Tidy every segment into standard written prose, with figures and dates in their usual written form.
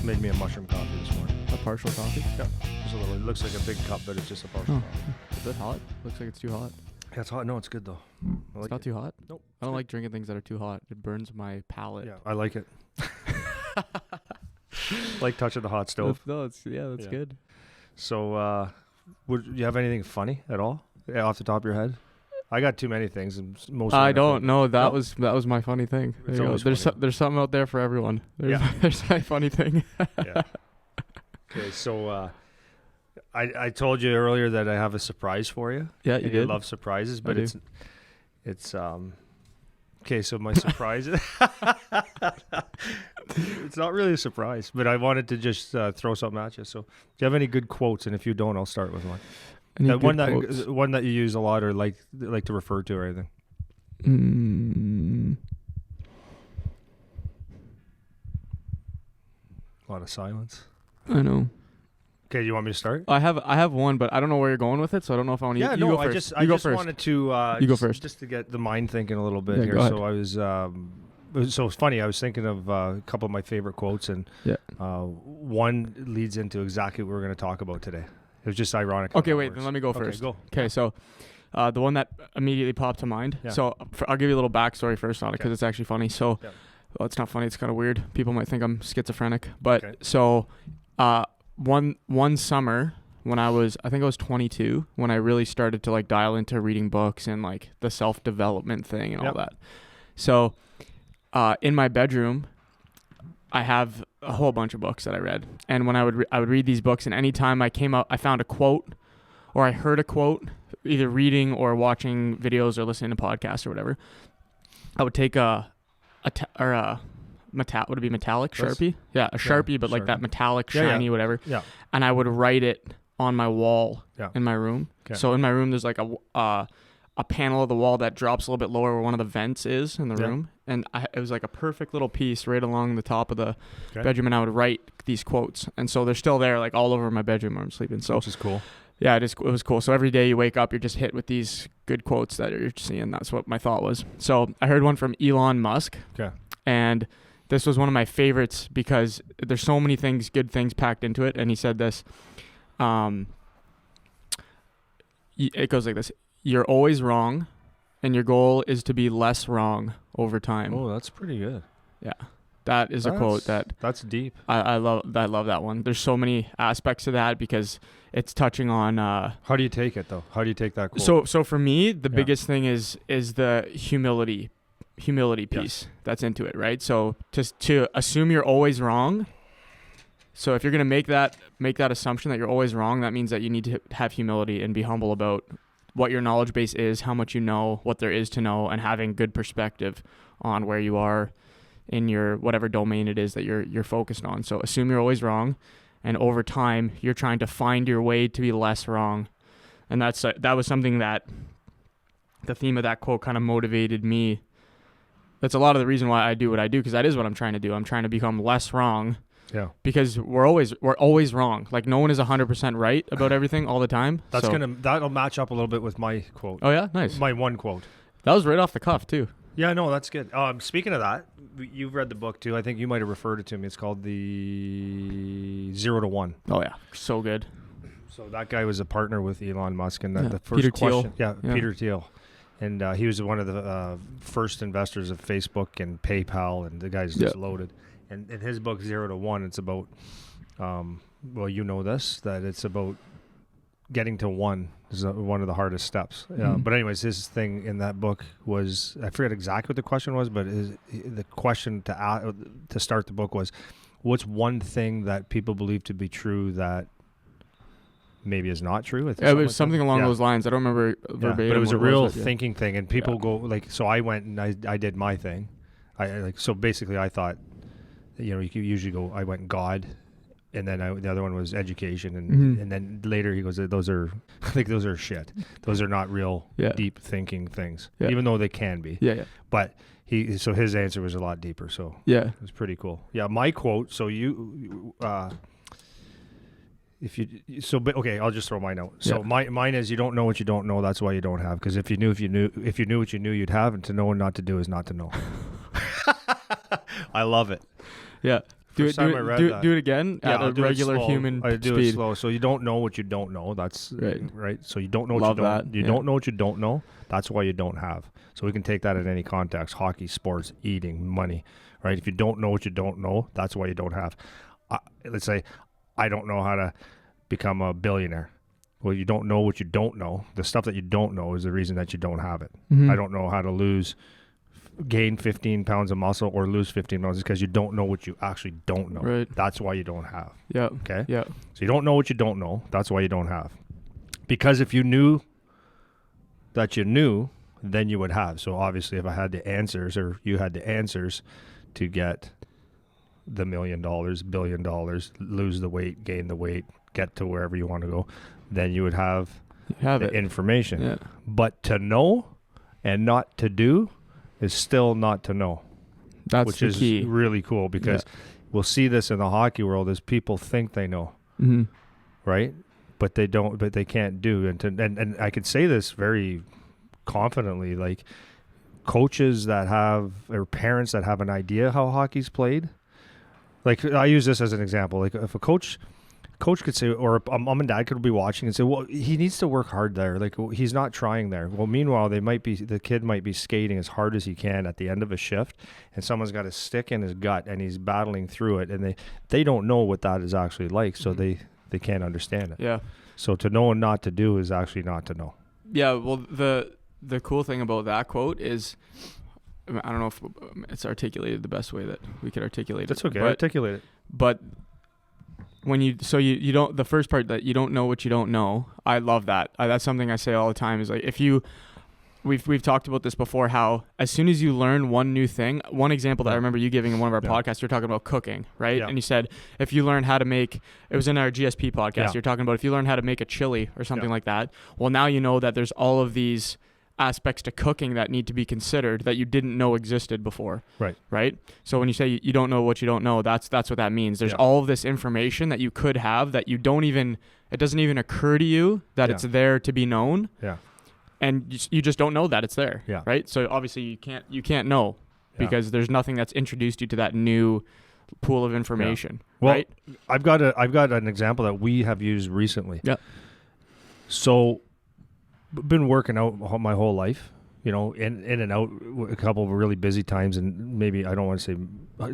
Made me a mushroom coffee this morning. A partial coffee? Yeah. Just a little. It looks like a big cup, but it's just a partial coffee. Is it hot? Looks like it's too hot. Yeah, it's hot. No, it's good though. It's not too hot? Nope. I don't like drinking things that are too hot. It burns my palate. Yeah, I like it. Like touching the hot stove. That's good. So, would you have anything funny at all off the top of your head? I got too many things. And most. I don't know. That was my funny thing. There's something out there for everyone. There's my funny thing. Yeah. Okay, so I told you earlier that I have a surprise for you. Yeah, you did. You love surprises, but it's okay. So my surprise, it's not really a surprise, but I wanted to just throw something at you. So, do you have any good quotes? And if you don't, I'll start with one. One that you use a lot or like to refer to or anything. A lot of silence. I know. Okay, you want me to start? I have one, but I don't know where you're going with it, so I don't know if I want to. Yeah, you go first. I just wanted to. You go first, just to get the mind thinking a little bit here. So I was. So it's funny. I was thinking of a couple of my favorite quotes, and one leads into exactly what we're going to talk about today. It was just ironic. Okay, wait. Then let me go first. Go. Okay, so the one that immediately popped to mind. Yeah. So I'll give you a little backstory first on it because it's actually funny. So, well, it's not funny. It's kind of weird. People might think I'm schizophrenic, but so one summer when I think I was 22 when I really started to like dial into reading books and like the self-development thing and all that. So in my bedroom, I have a whole bunch of books that I read. And when I would read these books, and anytime I found a quote or I heard a quote, either reading or watching videos or listening to podcasts or whatever, I would take would it be metallic Sharpie? Yeah, a Sharpie, but like that metallic, shiny, whatever. Yeah. And I would write it on my wall in my room. Okay. So in my room, there's like a panel of the wall that drops a little bit lower where one of the vents is in the room. And it was like a perfect little piece right along the top of the bedroom. And I would write these quotes. And so they're still there like all over my bedroom where I'm sleeping. So, which is cool. Yeah, it was cool. So every day you wake up, you're just hit with these good quotes that you're seeing. That's what my thought was. So I heard one from Elon Musk. Okay. And this was one of my favorites because there's so many good things packed into it. And he said this, it goes like this. You're always wrong, and your goal is to be less wrong over time. Oh, that's pretty good. Yeah, that's a quote that's deep. I love that one. There's so many aspects to that because it's touching on. How do you take it though? How do you take that quote? So for me, the biggest thing is the humility piece that's into it, right? So to assume you're always wrong. So if you're gonna make that assumption that you're always wrong, that means that you need to have humility and be humble about what your knowledge base is, how much you know, what there is to know, and having good perspective on where you are in your whatever domain it is that you're focused on. So assume you're always wrong, and over time you're trying to find your way to be less wrong. And that was something that the theme of that quote kind of motivated me. That's a lot of the reason why I do what I do, because that is what I'm trying to do. I'm trying to become less wrong. Yeah. Because we're always wrong. Like no one is 100% right about everything all the time. That'll match up a little bit with my quote. Oh yeah, nice. My one quote. That was right off the cuff too. Yeah, no, that's good. Speaking of that, you've read the book too. I think you might have referred it to me. It's called the 0 to 1. Oh yeah, so good. So that guy was a partner with Elon Musk, and the first Peter question, Thiel. Peter Thiel, and he was one of the first investors of Facebook and PayPal, and the guy's just loaded. And in his book, 0 to 1, it's about, well, you know this, that it's about getting to 1 is one of the hardest steps. But anyways, his thing in that book was, I forget exactly what the question was, but the question to start the book was, what's one thing that people believe to be true that maybe is not true? It was something along those lines. I don't remember verbatim. But it was a real thinking thing, and people go, like, so I went and I did my thing. So basically I thought, you usually go, I went God, and then the other one was education, and then later he goes, those are shit. Those are not real deep thinking things, even though they can be. Yeah. But so his answer was a lot deeper. So it was pretty cool. Yeah, my quote. So okay, I'll just throw mine out. So mine is, you don't know what you don't know. That's why you don't have. Because if you knew what you knew, you'd have. And to know and not to do is not to know. I love it. Yeah. Do First time I read that. do it again at I'll a do it regular slow. human I do speed. it slow. So you don't know what you don't know. That's right. So you don't know what Love you don't. that. You don't know what you don't know. That's why you don't have. So we can take that in any context: hockey, sports, eating, money. Right? If you don't know what you don't know, that's why you don't have. Let's say I don't know how to become a billionaire. Well, you don't know what you don't know. The stuff that you don't know is the reason that you don't have it. Mm-hmm. I don't know how to gain 15 pounds of muscle or lose 15 pounds because you don't know what you actually don't know. Right. That's why you don't have. Yeah. Okay? Yeah. So you don't know what you don't know. That's why you don't have. Because if you knew that you knew, then you would have. So obviously if I had the answers or you had the answers to get the $1 million, $1 billion, lose the weight, gain the weight, get to wherever you want to go, then you would have the information. Yeah. But to know and not to do is still not to know. That's which the is key. really cool because we'll see this in the hockey world as people think they know, Mm-hmm. right? But they don't, but they can't do. And I could say this very confidently, like coaches that have, or parents that have an idea how hockey's played. Like I use this as an example. Like if a coach could say, or a mom and dad could be watching and say, well, he needs to work hard there. Like he's not trying there. Well, meanwhile, the kid might be skating as hard as he can at the end of a shift, and someone's got a stick in his gut and he's battling through it, and they don't know what that is actually like, so they can't understand it. Yeah. So to know and not to do is actually not to know. Yeah. Well, the cool thing about that quote is, I don't know if it's articulated the best way that we could articulate it. That's okay. Articulate it. But when you don't, the first part that you don't know what you don't know, I love that. That's something I say all the time is like, we've talked about this before, how as soon as you learn one new thing, one example that I remember you giving in one of our podcasts, you're talking about cooking, right? Yeah. And you said, if you learn how to make, it was in our GSP podcast, you're talking about if you learn how to make a chili or something like that, well, now you know that there's all of these aspects to cooking that need to be considered that you didn't know existed before. Right. So when you say you don't know what you don't know, that's what that means. There's all of this information that you could have that you don't even, it doesn't even occur to you that it's there to be known. Yeah. And you just don't know that it's there. Yeah. Right. So obviously you can't know because there's nothing that's introduced you to that new pool of information. Yeah. Well, right. I've got an example that we have used recently. Yeah. So been working out my whole life, in and out, a couple of really busy times, and maybe I don't want to say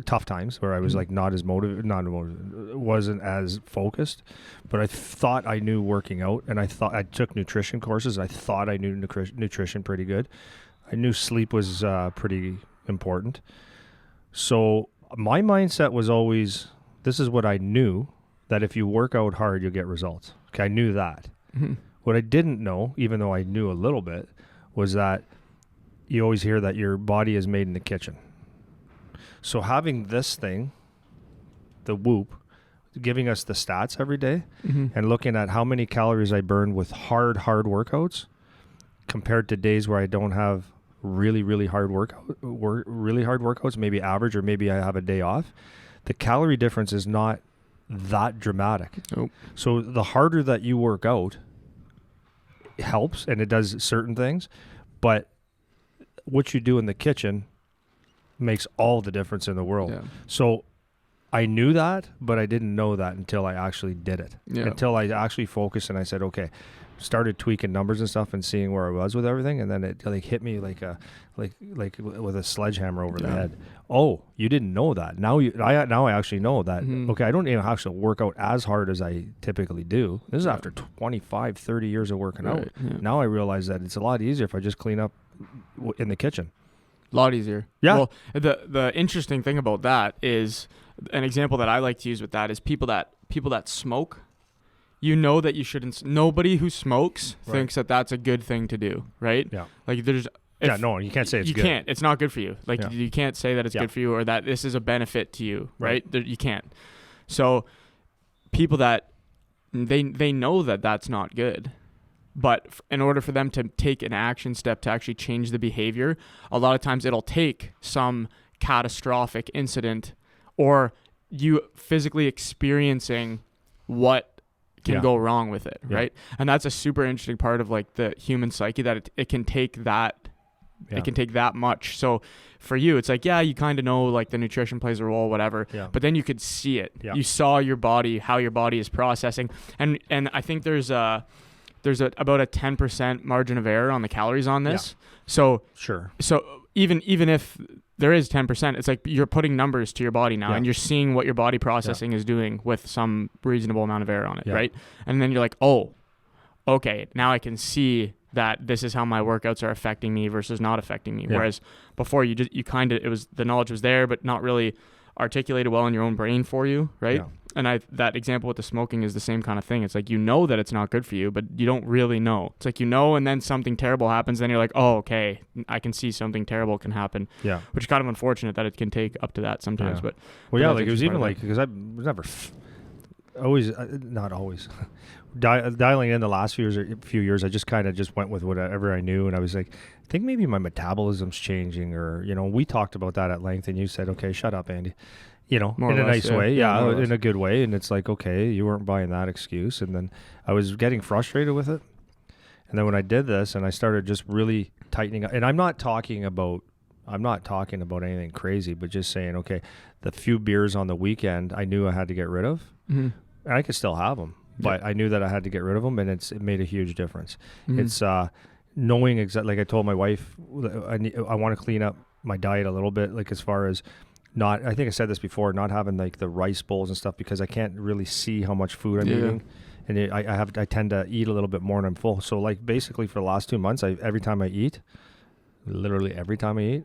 tough times where I was like not wasn't as focused, but I thought I knew working out, and I thought I took nutrition courses. I thought I knew nutrition pretty good. I knew sleep was pretty important. So my mindset was always, this is what I knew, that if you work out hard, you'll get results. Okay, I knew that. Mm-hmm. What I didn't know, even though I knew a little bit, was that you always hear that your body is made in the kitchen. So having this thing, the Whoop, giving us the stats every day and looking at how many calories I burn with hard workouts compared to days where I don't have really hard workouts, maybe average, or maybe I have a day off, the calorie difference is not that dramatic. Nope. So the harder that you work out helps, and it does certain things, but what you do in the kitchen makes all the difference in the world. Yeah. So I knew that, but I didn't know that until I actually did it. Yeah. Until I actually focused and I said, okay, started tweaking numbers and stuff and seeing where I was with everything, and then it like hit me like with a sledgehammer over the head. Oh, you didn't know that. Now I actually know that. Okay, I don't even have to work out as hard as I typically do. This is after 25, 30 years of working out. Yeah. Now I realize that it's a lot easier if I just clean up in the kitchen. A lot easier. Yeah. Well, the interesting thing about that is, an example that I like to use with that is people that smoke. You know that you shouldn't. Nobody who smokes thinks that that's a good thing to do, right? Yeah. Like there's. No, you can't say it's good. You can't. It's not good for you. Like you can't say that it's good for you or that this is a benefit to you, right? You can't. So people that they know that that's not good, but in order for them to take an action step to actually change the behavior, a lot of times it'll take some catastrophic incident or you physically experiencing what can go wrong with it, right? And that's a super interesting part of like the human psyche, that it can take that It can take that much. So for you, it's like, yeah, you kind of know like the nutrition plays a role, whatever. Yeah. But then you could see it. Yeah. You saw your body, how your body is processing, and I think there's about a 10% margin of error on the calories on this. Yeah. So Sure. So even if there is 10%, it's like you're putting numbers to your body now, and you're seeing what your body processing is doing with some reasonable amount of error on it, right? And then you're like, oh, okay, now I can see that this is how my workouts are affecting me versus not affecting me. Whereas before the knowledge was there, but not really articulated well in your own brain for you, right? Yeah. And that example with the smoking is the same kind of thing. It's like, you know that it's not good for you, but you don't really know. It's like, you know, and then something terrible happens, then you're like, oh, okay, I can see something terrible can happen. Yeah. Which is kind of unfortunate that it can take up to that sometimes. Yeah. But like it was even like, because I was never not always dialing in the last few years, I just kind of just went with whatever I knew, and I was like, I think maybe my metabolism's changing, or we talked about that at length, and you said, okay, shut up, Andy. More in a nice way. Yeah, in a good way. And it's like, okay, you weren't buying that excuse. And then I was getting frustrated with it. And then when I did this and I started just really tightening up, and I'm not talking about anything crazy, but just saying, okay, the few beers on the weekend, I knew I had to get rid of. Mm-hmm. And I could still have them, but I knew that I had to get rid of them, and it made a huge difference. Mm-hmm. It's knowing exactly, like I told my wife, I want to clean up my diet a little bit, like as far as I think I said this before, not having like the rice bowls and stuff, because I can't really see how much food I'm eating, and I tend to eat a little bit more when I'm full. So like basically for the last 2 months, literally every time I eat,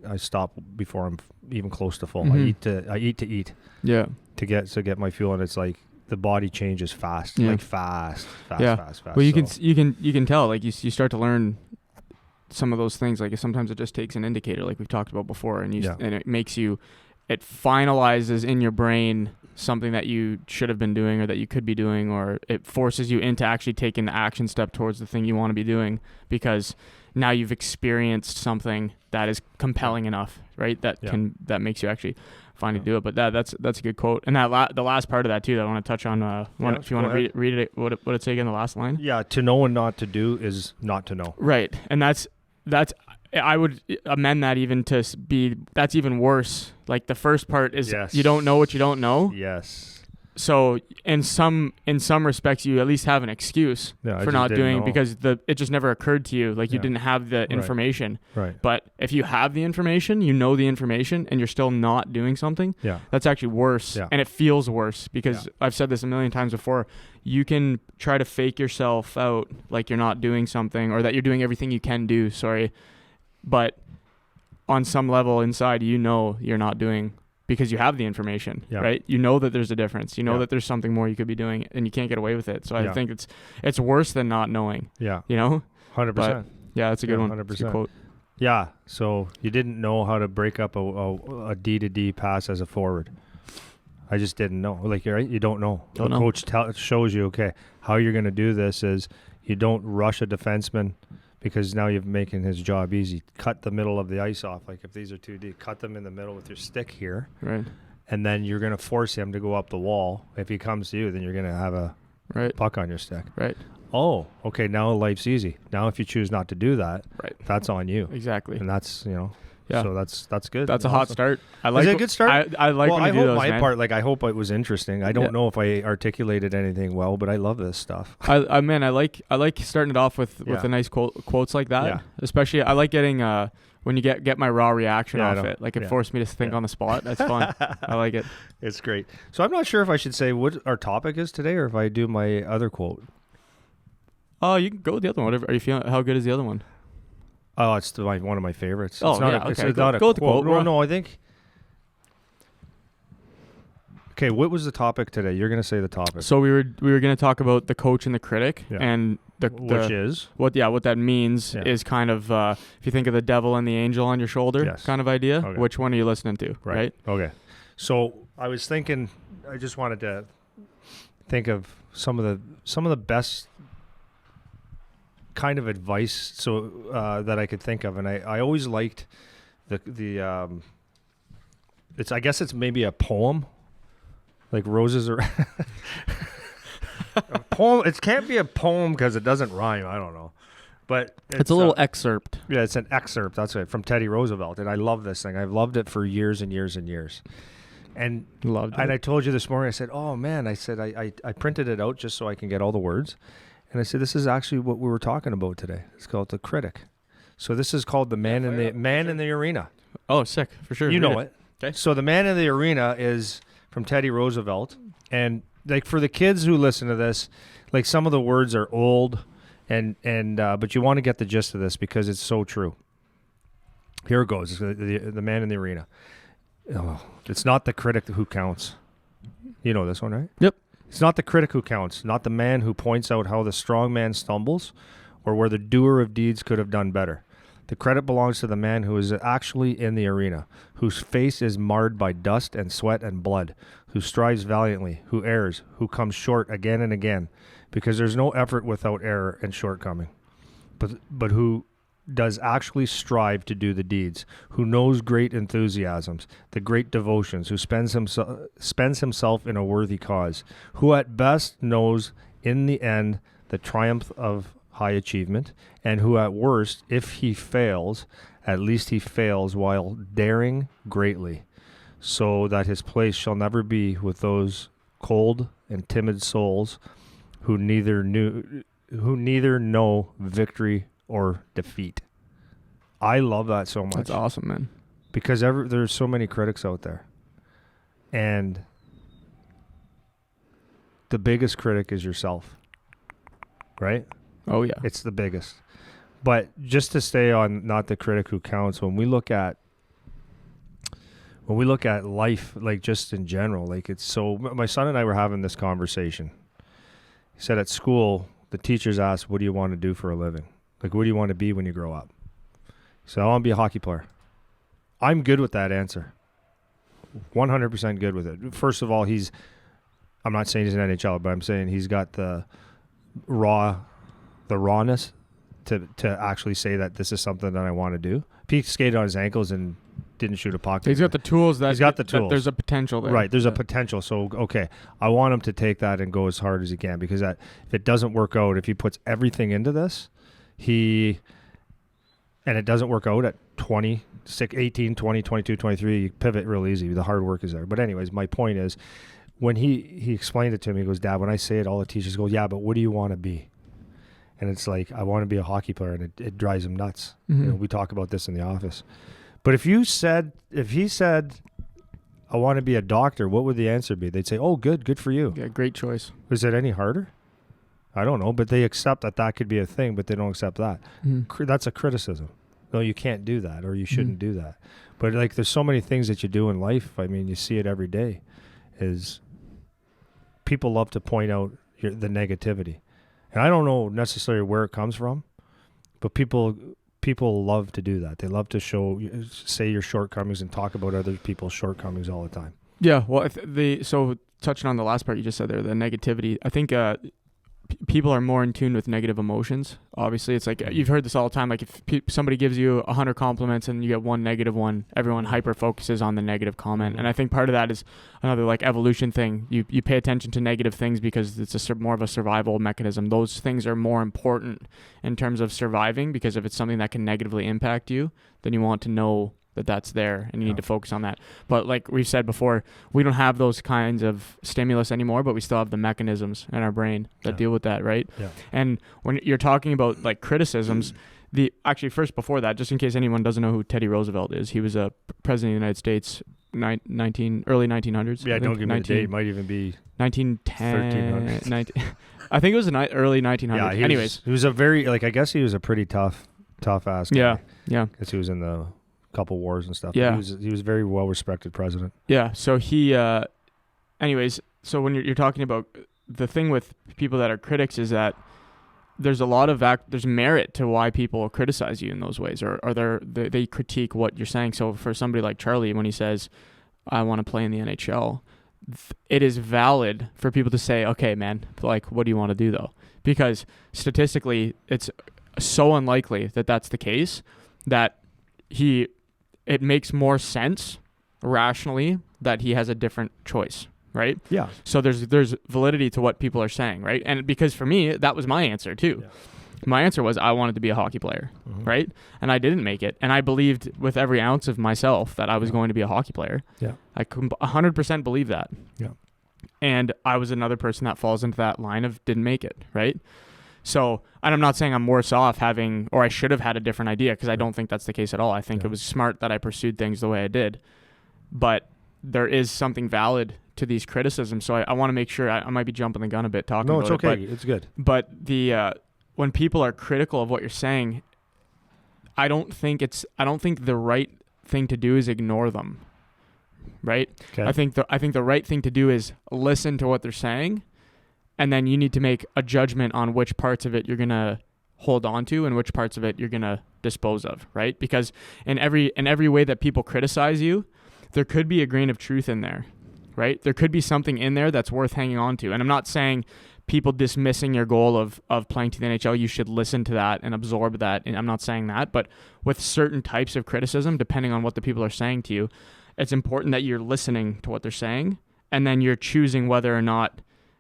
I stop before I'm even close to full. Mm-hmm. I eat to eat. Yeah. To get my fuel, and it's like the body changes fast, like fast. Well, you can tell, like you start to learn some of those things. Like sometimes it just takes an indicator, like we've talked about before, and it makes you. It finalizes in your brain something that you should have been doing or that you could be doing, or it forces you into actually taking the action step towards the thing you want to be doing, because now you've experienced something that is compelling enough, right? That makes you actually finally do it. But that's a good quote. And the last part of that too, that I want to touch on. If you want to read it, what it say again, the last line? Yeah, to know and not to do is not to know. Right, and that's. I would amend that even to be, that's even worse. Like the first part is you don't know what you don't know. Yes. So in some respects, you at least have an excuse for not doing, because it just never occurred to you. Like you didn't have the information. Right. But if you have the information, you know the information, and you're still not doing something, that's actually worse. Yeah. And it feels worse, because I've said this a million times before. You can try to fake yourself out like you're not doing something, or that you're doing everything you can do. But on some level inside, you're not doing, because you have the information, right? You know that there's a difference. You know that there's something more you could be doing, and you can't get away with it. So I think it's worse than not knowing. Yeah. 100%. Yeah, that's a good one. 100%. That's a good quote. Yeah. So you didn't know how to break up a D to D pass as a forward. I just didn't know. Like, right? You don't know. The coach shows you, okay, how you're going to do this is you don't rush a defenseman, because now you're making his job easy. Cut the middle of the ice off. Like if these are 2D, cut them in the middle with your stick here. Right. And then you're going to force him to go up the wall. If he comes to you, then you're going to have a puck on your stick. Right. Oh, okay, now life's easy. Now if you choose not to do that, that's on you. Exactly. And that's, yeah. So that's good. That's a hot start. Is it a good start? I like. Well, I hope my part. Like I hope it was interesting. I don't know if I articulated anything well, but I love this stuff. I like starting it off with a nice quotes like that. Yeah. Especially I like getting when you get my raw reaction off it. Like it forced me to think on the spot. That's fun. I like it. It's great. So I'm not sure if I should say what our topic is today, or if I do my other quote. Oh, you can go with the other one. Whatever. Are you feeling? How good is the other one? Oh, it's one of my favorites. Oh, it's not okay. It's not a quote. No, I think. Okay, what was the topic today? You're going to say the topic. So we were going to talk about the Coach and the Critic, and which is what that means is kind of if you think of the devil and the angel on your shoulder kind of idea. Okay. Which one are you listening to? Right. Okay. So I was thinking, I just wanted to think of some of the best kind of advice that I could think of, and I always liked the it's, I guess it's maybe a poem, like roses are a poem. It can't be a poem because it doesn't rhyme. I don't know, But it's a little excerpt. Yeah, it's an excerpt. That's it, from Teddy Roosevelt, and I love this thing. I've loved it for years and years and years. And I told you this morning. I said, "Oh man," I said, I printed it out just so I can get all the words, and I said, "This is actually what we were talking about today. It's called The Critic." So this is called the man in the arena. Oh, sick for sure. You know it. Okay. So the man in the arena is from Teddy Roosevelt, and like for the kids who listen to this, like some of the words are old. And but you want to get the gist of this because it's so true. Here it goes. The man in the arena. Oh, it's not the critic who counts. You know this one, right? Yep. It's not the critic who counts, not the man who points out how the strong man stumbles or where the doer of deeds could have done better. The credit belongs to the man who is actually in the arena, whose face is marred by dust and sweat and blood, who strives valiantly, who errs, who comes short again and again, because there's no effort without error and shortcoming, but who does actually strive to do the deeds, who knows great enthusiasms, the great devotions, who spends himself in a worthy cause, who at best knows in the end the triumph of high achievement, and who at worst, if he fails, at least he fails while daring greatly, so that his place shall never be with those cold and timid souls who neither know victory or defeat. I love that so much. That's awesome, man. Because there's so many critics out there. And the biggest critic is yourself. Right? Oh, yeah. It's the biggest. But just to stay on not the critic who counts, when we look at life, like just in general, like it's so, my son and I were having this conversation. He said at school, the teachers asked, what do you want to do for a living? Like, what do you want to be when you grow up? He said, I want to be a hockey player. I'm good with that answer. 100% good with it. First of all, I'm not saying he's an NHL, but I'm saying he's got the rawness to actually say that this is something that I want to do. He skated on his ankles and didn't shoot a puck. He's got the tools. He's got the tools. There's a potential there. Right, there's a potential. So, okay, I want him to take that and go as hard as he can, because if it doesn't work out, if he puts everything into this, and it doesn't work out at 20, 18, 20, 22, 23, you pivot real easy. The hard work is there. But anyways, my point is, when he explained it to me, he goes, Dad, when I say it, all the teachers go, yeah, but what do you want to be? And it's like, I want to be a hockey player, and it drives him nuts. Mm-hmm. You know, we talk about this in the office. But if he said, I want to be a doctor, what would the answer be? They'd say, oh, good for you. Yeah, great choice. Is it any harder? I don't know, but they accept that could be a thing, but they don't accept that. Mm-hmm. That's a criticism. No, you can't do that, or you shouldn't do that. But like, there's so many things that you do in life. I mean, you see it every day. Is people love to point out the negativity, and I don't know necessarily where it comes from, but people love to do that. They love to say your shortcomings and talk about other people's shortcomings all the time. Yeah. Well, so touching on the last part you just said there, the negativity, I think people are more in tune with negative emotions. Obviously, it's like you've heard this all the time. Like if somebody gives you 100 compliments and you get one negative one, everyone hyper focuses on the negative comment. And I think part of that is another like evolution thing. You pay attention to negative things because it's more of a survival mechanism. Those things are more important in terms of surviving, because if it's something that can negatively impact you, then you want to know that's there, and you need to focus on that. But like we've said before, we don't have those kinds of stimulus anymore, but we still have the mechanisms in our brain that deal with that, right? Yeah. And when you're talking about like criticisms, first before that, just in case anyone doesn't know who Teddy Roosevelt is, he was a president of the United States, early 1900s. Yeah, don't give me the date. It might even be 1910. 19, I think it was the early 1900s. Yeah, he was a very, I guess he was a pretty tough ass guy. Yeah. Because he was in the couple wars and stuff. Yeah. He was a very well-respected president. Yeah. So he, anyways, so when you're talking about the thing with people that are critics is that there's a lot of there's merit to why people criticize you in those ways, or they critique what you're saying. So for somebody like Charlie, when he says, I want to play in the NHL, it is valid for people to say, okay, man, like, what do you want to do though? Because statistically, it's so unlikely that that's the case that it makes more sense rationally that he has a different choice, right? Yeah. So there's validity to what people are saying, right? And because for me, that was my answer too. Yeah. My answer was I wanted to be a hockey player, right? And I didn't make it. And I believed with every ounce of myself that I was going to be a hockey player. Yeah. I 100% believe that. Yeah. And I was another person that falls into that line of didn't make it, right? So, and I'm not saying I'm worse off having, or I should have had a different idea, because I don't think that's the case at all. I think it was smart that I pursued things the way I did. But there is something valid to these criticisms. So I want to make sure, I might be jumping the gun a bit talking about it. No, it's okay. It's good. But when people are critical of what you're saying, I don't think the right thing to do is ignore them. Right? Okay. I think the right thing to do is listen to what they're saying, and then you need to make a judgment on which parts of it you're going to hold on to and which parts of it you're going to dispose of, right? Because in every way that people criticize you, there could be a grain of truth in there, right? There could be something in there that's worth hanging on to. And I'm not saying people dismissing your goal of playing to the NHL, you should listen to that and absorb that. And I'm not saying that, but with certain types of criticism, depending on what the people are saying to you, it's important that you're listening to what they're saying, and then you're choosing whether or not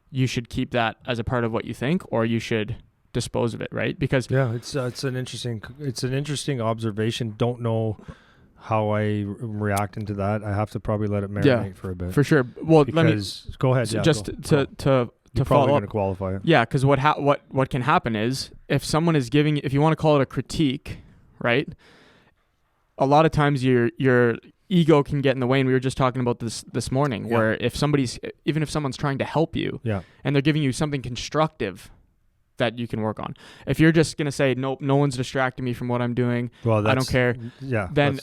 you should keep that as a part of what you think, or you should dispose of it, right? Because it's an interesting observation. Don't know how I react into that. I have to probably let it marinate for a bit. For sure. Well, go ahead. So just to You're follow probably up. going to qualify it. Yeah, because what can happen is if someone is giving, if you want to call it a critique, right? A lot of times your ego can get in the way, and we were just talking about this morning, where if someone's trying to help you, and they're giving you something constructive that you can work on. If you're just gonna say nope, no one's distracting me from what I'm doing, I don't care, then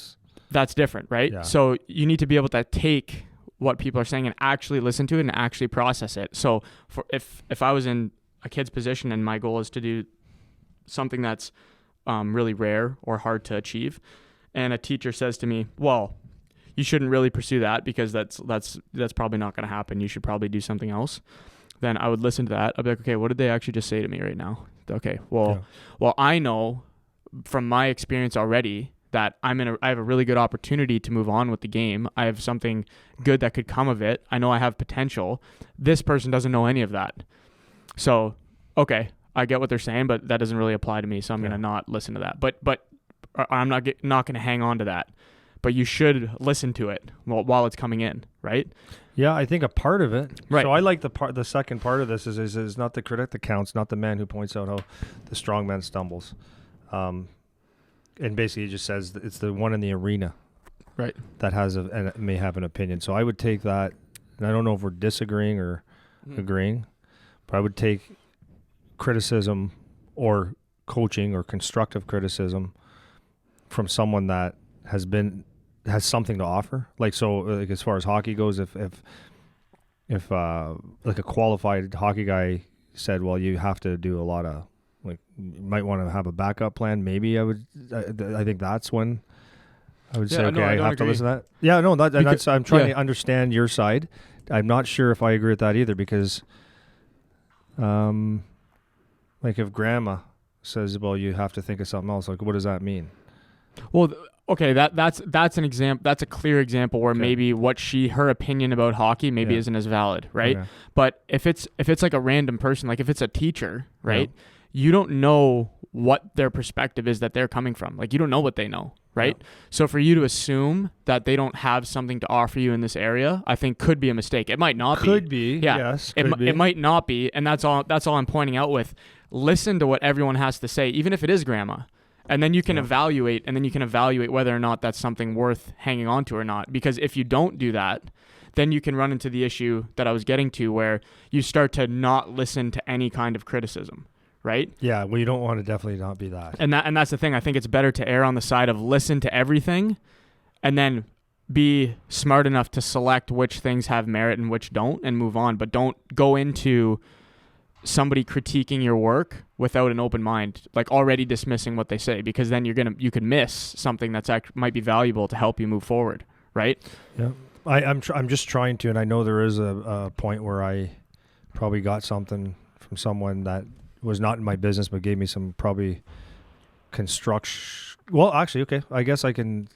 that's different, right? Yeah. So you need to be able to take what people are saying and actually listen to it and actually process it. So if I was in a kid's position and my goal is to do something that's really rare or hard to achieve, and a teacher says to me, well, you shouldn't really pursue that because that's probably not going to happen. You should probably do something else. Then I would listen to that. I'd be like, okay, what did they actually just say to me right now? Okay, well, I know from my experience already that I have a really good opportunity to move on with the game. I have something good that could come of it. I know I have potential. This person doesn't know any of that. So, okay, I get what they're saying, but that doesn't really apply to me. So I'm going to not listen to that. But I'm not going to hang on to that. But you should listen to it while it's coming in, right? Yeah, I think a part of it. Right. So I like the second part of this is not the critic that counts, not the man who points out how the strong man stumbles. And basically it just says it's the one in the arena, right, that may have an opinion. So I would take that, and I don't know if we're disagreeing or agreeing, but I would take criticism or coaching or constructive criticism from someone that has something to offer. Like, so like as far as hockey goes, if like a qualified hockey guy said, well, you have to do a lot of, like, you might want to have a backup plan. Maybe I think that's when I would say, okay, I have to listen to that. Yeah, no, that's I'm trying to understand your side. I'm not sure if I agree with that either, because, like if grandma says, well, you have to think of something else, like, what does that mean? Well, okay, that's an example. That's a clear example where maybe her opinion about hockey maybe isn't as valid, right? Okay. But if it's like a random person, like if it's a teacher, right? Yeah. You don't know what their perspective is that they're coming from. Like, you don't know what they know, right? Yeah. So for you to assume that they don't have something to offer you in this area, I think could be a mistake. It might not be. Could be. Yeah. Yes. It might not be, and that's all I'm pointing out with. Listen to what everyone has to say, even if it is grandma. And then you can evaluate, whether or not that's something worth hanging on to or not. Because if you don't do that, then you can run into the issue that I was getting to, where you start to not listen to any kind of criticism, right? Yeah, well, you don't want to definitely not be that. And that's the thing. I think it's better to err on the side of listen to everything, and then be smart enough to select which things have merit and which don't, and move on. But don't go into somebody critiquing your work without an open mind, like already dismissing what they say, because then you could miss something that's might be valuable to help you move forward, right? Yeah, I'm just trying to, and I know there is a point where I probably got something from someone that was not in my business, but gave me some probably construction. Well, actually, okay, I guess I can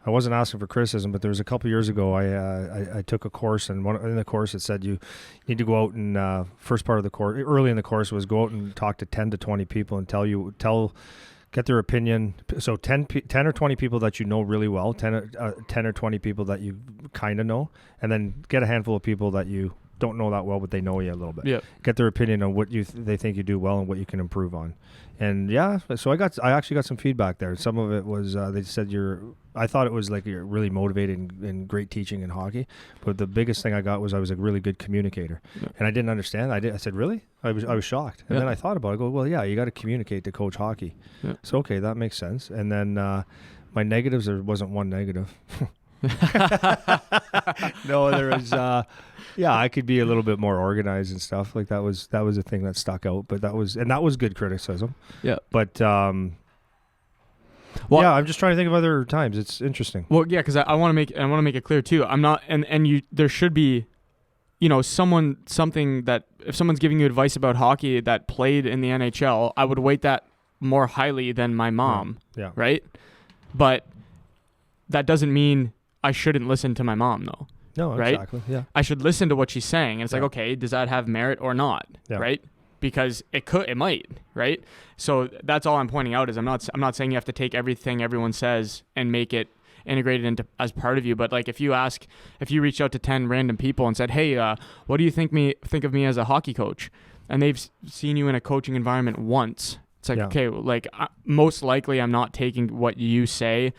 I wasn't asking for criticism, but there was a couple years ago I took a course, and in the course it said you need to go out and first part of the course, early in the course, was go out and talk to 10 to 20 people and get their opinion. So 10 or 20 people that you know really well, 10 or 20 people that you kind of know, and then get a handful of people that you don't know that well, but they know you a little bit. Yeah. Get their opinion on what they think you do well and what you can improve on. And so I actually got some feedback there. Some of it was they said I thought it was like you're really motivated and great teaching in hockey, but the biggest thing I got was I was a really good communicator, and I didn't understand. I said, really? I was shocked, and then I thought about it. I go, well, yeah, you got to communicate to coach hockey. Yeah. So okay, that makes sense. And then my negatives, there wasn't one negative. No, there was. I could be a little bit more organized and stuff. Like that was a thing that stuck out. But that was good criticism. Yeah. But I'm just trying to think of other times. It's interesting. Well, yeah, because I want to make it clear too. I'm not, and you. There should be, something that if someone's giving you advice about hockey that played in the NHL, I would weight that more highly than my mom. Yeah. Right. But that doesn't mean I shouldn't listen to my mom, though. No, right? Exactly. Yeah. I should listen to what she's saying. And it's like, okay, does that have merit or not? Yeah. Right? Because it might, right? So that's all I'm pointing out is I'm not saying you have to take everything everyone says and make it integrated into as part of you. But like if you reached out to 10 random people and said, hey, what do you think of me as a hockey coach? And they've seen you in a coaching environment once. It's like, okay, like most likely I'm not taking what you say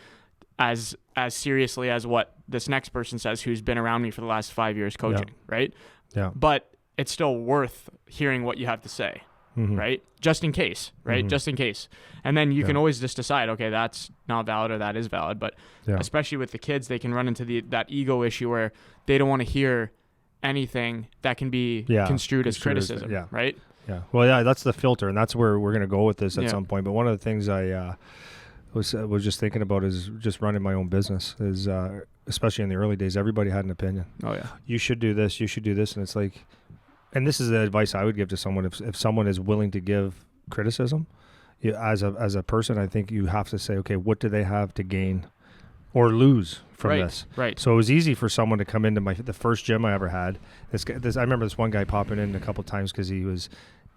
as seriously as what this next person says who's been around me for the last 5 years coaching, right? Yeah. But it's still worth hearing what you have to say, right? Just in case, right? Just in case. And then you can always just decide, okay, that's not valid or that is valid. But especially with the kids, they can run into that ego issue where they don't want to hear anything that can be construed as criticism, right? Yeah. Well, yeah, that's the filter, and that's where we're going to go with this at some point. But one of the things I was just thinking about is just running my own business. Is especially in the early days, everybody had an opinion. Oh yeah. You should do this. You should do this, and it's like, and this is the advice I would give to someone if someone is willing to give criticism, as a person, I think you have to say, okay, what do they have to gain or lose from this? Right. So it was easy for someone to come into the first gym I ever had. I remember this one guy popping in a couple times because he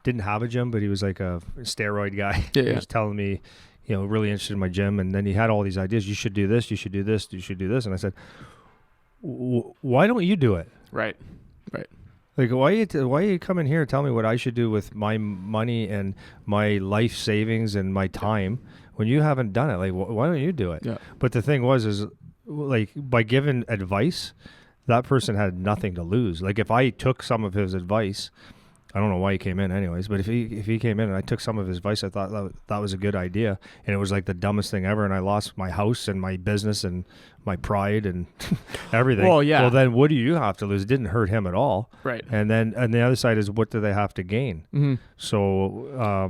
didn't have a gym, but he was like a steroid guy. He was telling me, really interested in my gym, and then he had all these ideas. You should do this. You should do this. You should do this. And I said, why don't you do it? Right. Like, why you come in here and tell me what I should do with my money and my life savings and my time when you haven't done it? Like, why don't you do it? Yeah. But the thing is like, by giving advice, that person had nothing to lose. Like, if I took some of his advice, I don't know why he came in anyways, but if he came in and I took some of his advice, I thought that was a good idea, and it was like the dumbest thing ever, and I lost my house and my business and my pride and everything. Well, yeah. Well, then what do you have to lose? It didn't hurt him at all. Right. And then the other side is, what do they have to gain? Mm-hmm. So,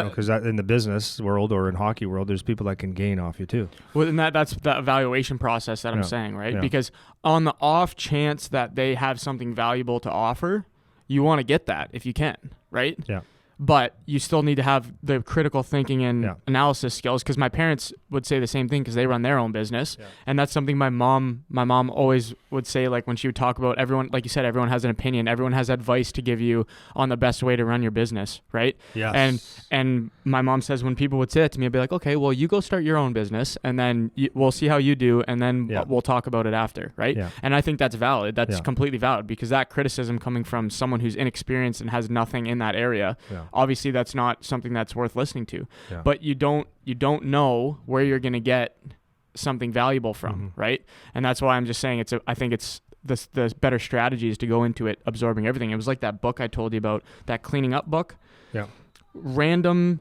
because in the business world or in hockey world, there's people that can gain off you too. Well, and that's the evaluation process that I'm saying, right? Yeah. Because on the off chance that they have something valuable to offer, you want to get that if you can, right? Yeah. But you still need to have the critical thinking and analysis skills, because my parents would say the same thing because they run their own business. Yeah. And that's something my mom always would say, like when she would talk about everyone, like you said, everyone has an opinion. Everyone has advice to give you on the best way to run your business, right? Yes. And my mom says when people would say that to me, I'd be like, okay, well, you go start your own business and then we'll see how you do. And then we'll talk about it after, right? Yeah. And I think that's valid. That's completely valid, because that criticism coming from someone who's inexperienced and has nothing in that area, obviously that's not something that's worth listening to. Yeah. But you don't know where you're going to get something valuable from, right? And that's why I'm just saying I think it's the better strategy is to go into it absorbing everything. It was like that book I told you about, that cleaning up book. Yeah. Random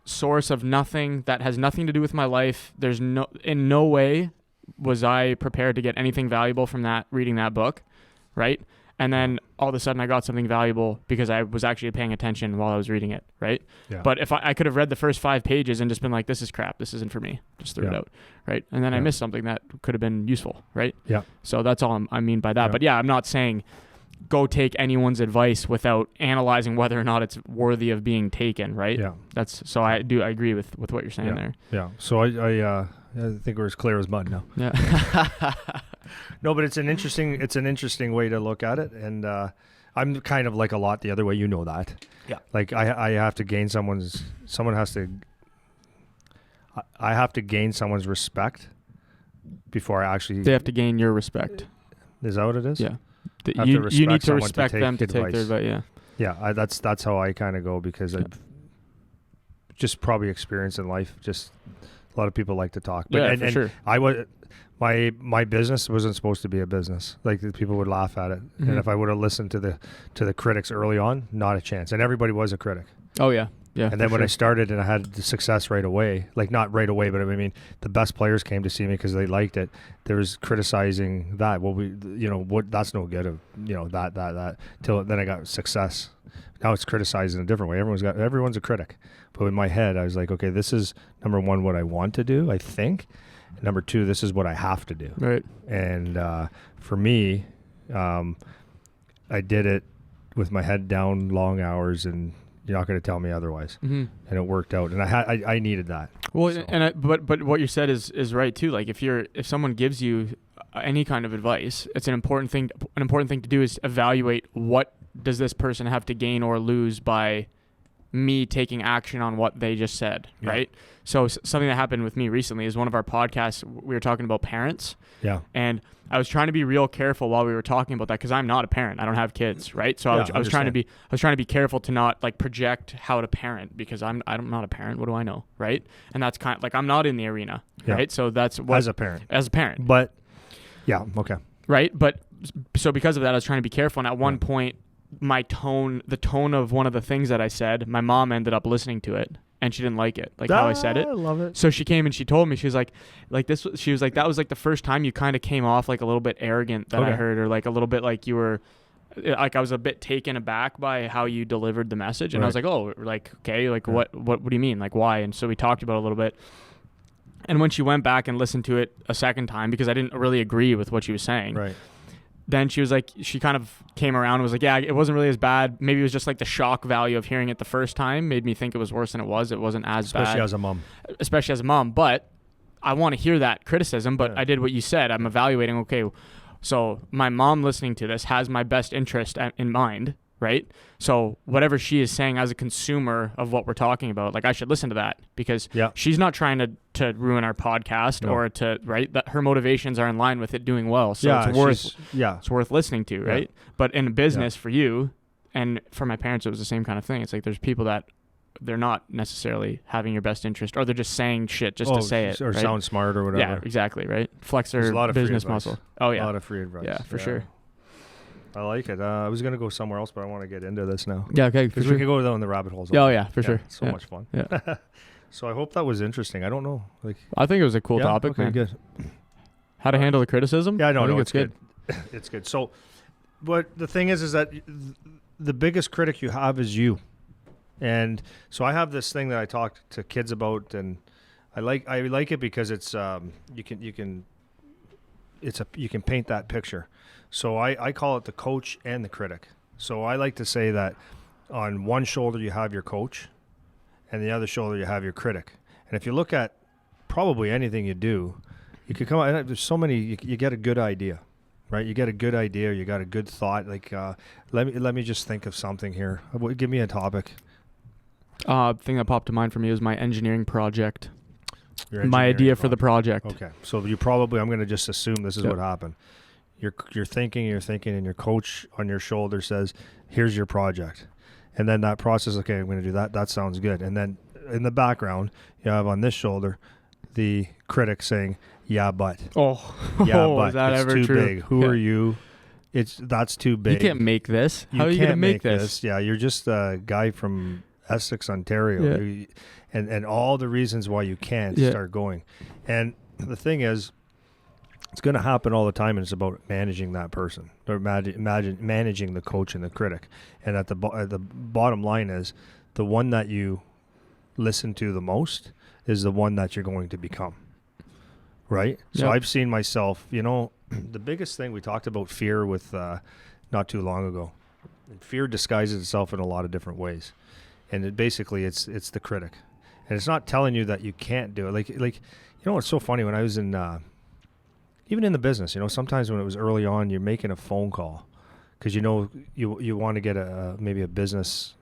source of nothing that has nothing to do with my life. There's in no way was I prepared to get anything valuable from reading that book, right? And then all of a sudden I got something valuable because I was actually paying attention while I was reading it, right? Yeah. But if I could have read the first 5 pages and just been like, this is crap, this isn't for me, just threw it out, right? And then I missed something that could have been useful, right? Yeah. So that's all I mean by that. But I'm not saying go take anyone's advice without analyzing whether or not it's worthy of being taken, right? Yeah. I agree with what you're saying there. Yeah. So I I think we're as clear as mud now. Yeah. No, but it's an interesting way to look at it, and I'm kind of like a lot the other way. You know that. Yeah. Like I have to gain I have to gain someone's respect before I actually. They have to gain your respect. Is that what it is? Yeah. You need to respect them to take their advice. Yeah. Yeah, that's how I kind of go, because I've just probably experienced in life. Just a lot of people like to talk. But, for sure. I was my business wasn't supposed to be a business. Like, people would laugh at it, and if I would have listened to the critics early on, not a chance. And everybody was a critic. Oh yeah. Yeah. And then when I started and I had the success right away, like not right away, but I mean, the best players came to see me because they liked it. There was criticizing that. Well, that's no good. That till then I got success. Now it's criticized in a different way. Everyone's a critic. But in my head, I was like, okay, this is number one, what I want to do, I think. Number two, this is what I have to do. Right. And for me, I did it with my head down, long hours, and you're not going to tell me otherwise. Mm-hmm. And it worked out. And I needed that. Well, so. But what you said is right too. Like if someone gives you any kind of advice, it's an important thing to do is evaluate what does this person have to gain or lose by me taking action on what they just said, right? So something that happened with me recently is one of our podcasts, we were talking about parents. Yeah. And I was trying to be real careful while we were talking about that, because I'm not a parent. I don't have kids, right? So I was trying to be careful to not like project how to parent, because I'm not a parent. What do I know, right? And that's kind of like, I'm not in the arena, right? So that's what as a parent. But yeah, okay. Right? But so because of that, I was trying to be careful, and at one point the tone of one of the things that I said, my mom ended up listening to it, and she didn't like it, like how I said it. I love it. So she came and she told me, she was like this, she was like, that was like the first time you kind of came off like a little bit arrogant that I heard, or like a little bit like you were, like I was a bit taken aback by how you delivered the message. And I was like, oh, like, okay, like what do you mean? Like, why? And so we talked about it a little bit. And when she went back and listened to it a second time, because I didn't really agree with what she was saying. Right. Then she was like, she kind of came around and was like, yeah, it wasn't really as bad. Maybe it was just like the shock value of hearing it the first time made me think it was worse than it was. It wasn't as bad. Especially as a mom. But I want to hear that criticism. But I did what you said. I'm evaluating, okay, so my mom listening to this has my best interest in mind, right? So whatever she is saying as a consumer of what we're talking about, like I should listen to that, because she's not trying to ruin our podcast or to, right? That her motivations are in line with it doing well. So it's worth listening to, right? But in business for you and for my parents, it was the same kind of thing. It's like there's people that they're not necessarily having your best interest, or they're just saying shit just to say it. Or right? Sound smart or whatever. Yeah, exactly, right? Flex their business muscle. Oh, yeah. A lot of free advice. Yeah, for sure. I like it. I was going to go somewhere else, but I want to get into this now. Yeah, okay. Because we can go down the rabbit holes. Oh, yeah, for sure. So much fun. Yeah. So I hope that was interesting. I don't know. I think it was a cool topic. Okay, man. Good. How to handle the criticism? Yeah, I think it's good. It's good. So, but the thing is that the biggest critic you have is you. And so I have this thing that I talk to kids about, and I like it because it's you can paint that picture. So I call it the coach and the critic. So I like to say that on one shoulder you have your coach, and the other shoulder you have your critic. And if you look at probably anything you do, you could come out. There's so many. You get a good idea, right? You get a good idea. You got a good thought. Like let me just think of something here. Give me a topic. Thing that popped to mind for me was my engineering project. My idea for the project. Okay, so I'm going to just assume this is what happened. You're thinking, and your coach on your shoulder says, "Here's your project," and then that process. Okay, I'm going to do that. That sounds good. And then in the background, you have on this shoulder the critic saying, "Yeah, but but is that it's ever too true? big. Who are you? That's too big. You can't make this. How are you going to make this? Yeah, you're just a guy from Essex, Ontario." Yeah. And all the reasons why you can't start going. And the thing is, it's going to happen all the time, and it's about managing that person, or managing the coach and the critic. And at the bottom line is, the one that you listen to the most is the one that you're going to become, right? Yep. So I've seen myself, the biggest thing, we talked about fear with not too long ago. And fear disguises itself in a lot of different ways. And it's the critic. And it's not telling you that you can't do it. Like what's so funny, when I was in, even in the business, sometimes when it was early on, you're making a phone call because you want to get maybe a business,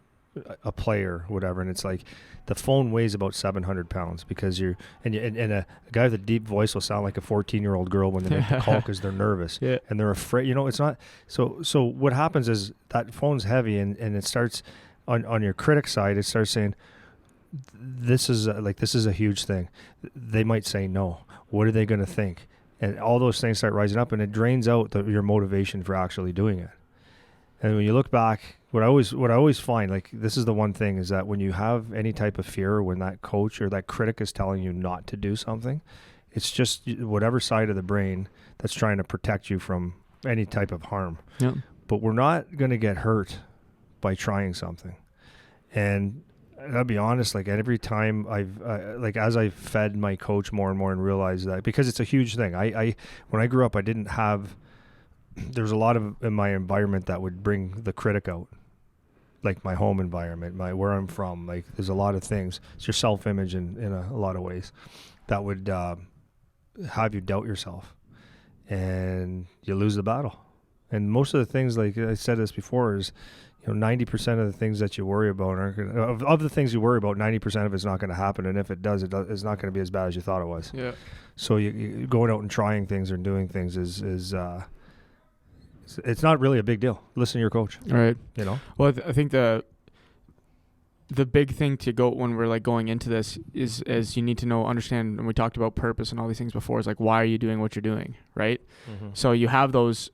a player, whatever, and it's like the phone weighs about 700 pounds because and a guy with a deep voice will sound like a 14-year-old girl when they make the call because they're nervous and they're afraid. It's not so what happens is that phone's heavy and it starts on your critic side. It starts saying, this is a huge thing. They might say no. What are they going to think? And all those things start rising up, and it drains out your motivation for actually doing it. And when you look back, what I always find, like, this is the one thing, is that when you have any type of fear, when that coach or that critic is telling you not to do something, it's just whatever side of the brain that's trying to protect you from any type of harm. Yep. But we're not going to get hurt by trying something. And I'll be honest, like, every time as I've fed my coach more and more and realized that, because it's a huge thing. When I grew up, I didn't have, there's a lot of in my environment that would bring the critic out, like my home environment, where I'm from. Like, there's a lot of things. It's your self-image in a lot of ways that would have you doubt yourself, and you lose the battle. And most of the things, like I said this before, is 90% of the things that you worry about aren't gonna, of the things you worry about, 90% of it's not going to happen, and if it does, it's not going to be as bad as you thought it was. Yeah. So you going out and trying things or doing things is it's not really a big deal. Listen to your coach. Right. Well, I think the big thing to go when we're like going into this is you need to understand, and we talked about purpose and all these things before, is like, why are you doing what you're doing, right? Mm-hmm. So you have those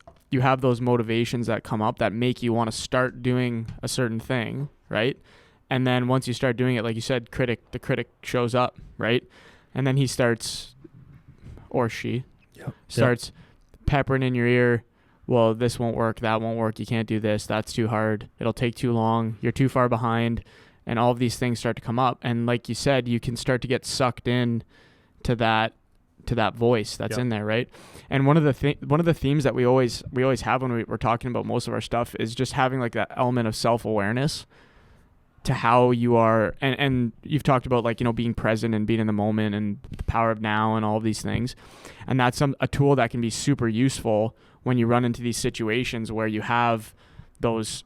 motivations that come up that make you want to start doing a certain thing, right? And then once you start doing it, like you said, the critic shows up, right? And then he starts, or she starts peppering in your ear, well, this won't work, that won't work, you can't do this, that's too hard, it'll take too long, you're too far behind, and all of these things start to come up. And like you said, you can start to get sucked in to that voice that's in there, right? And one of the themes that we always have when we're talking about most of our stuff is just having like that element of self-awareness to how you are, and you've talked about, like, being present and being in the moment and the power of now and all of these things. And that's a tool that can be super useful when you run into these situations where you have those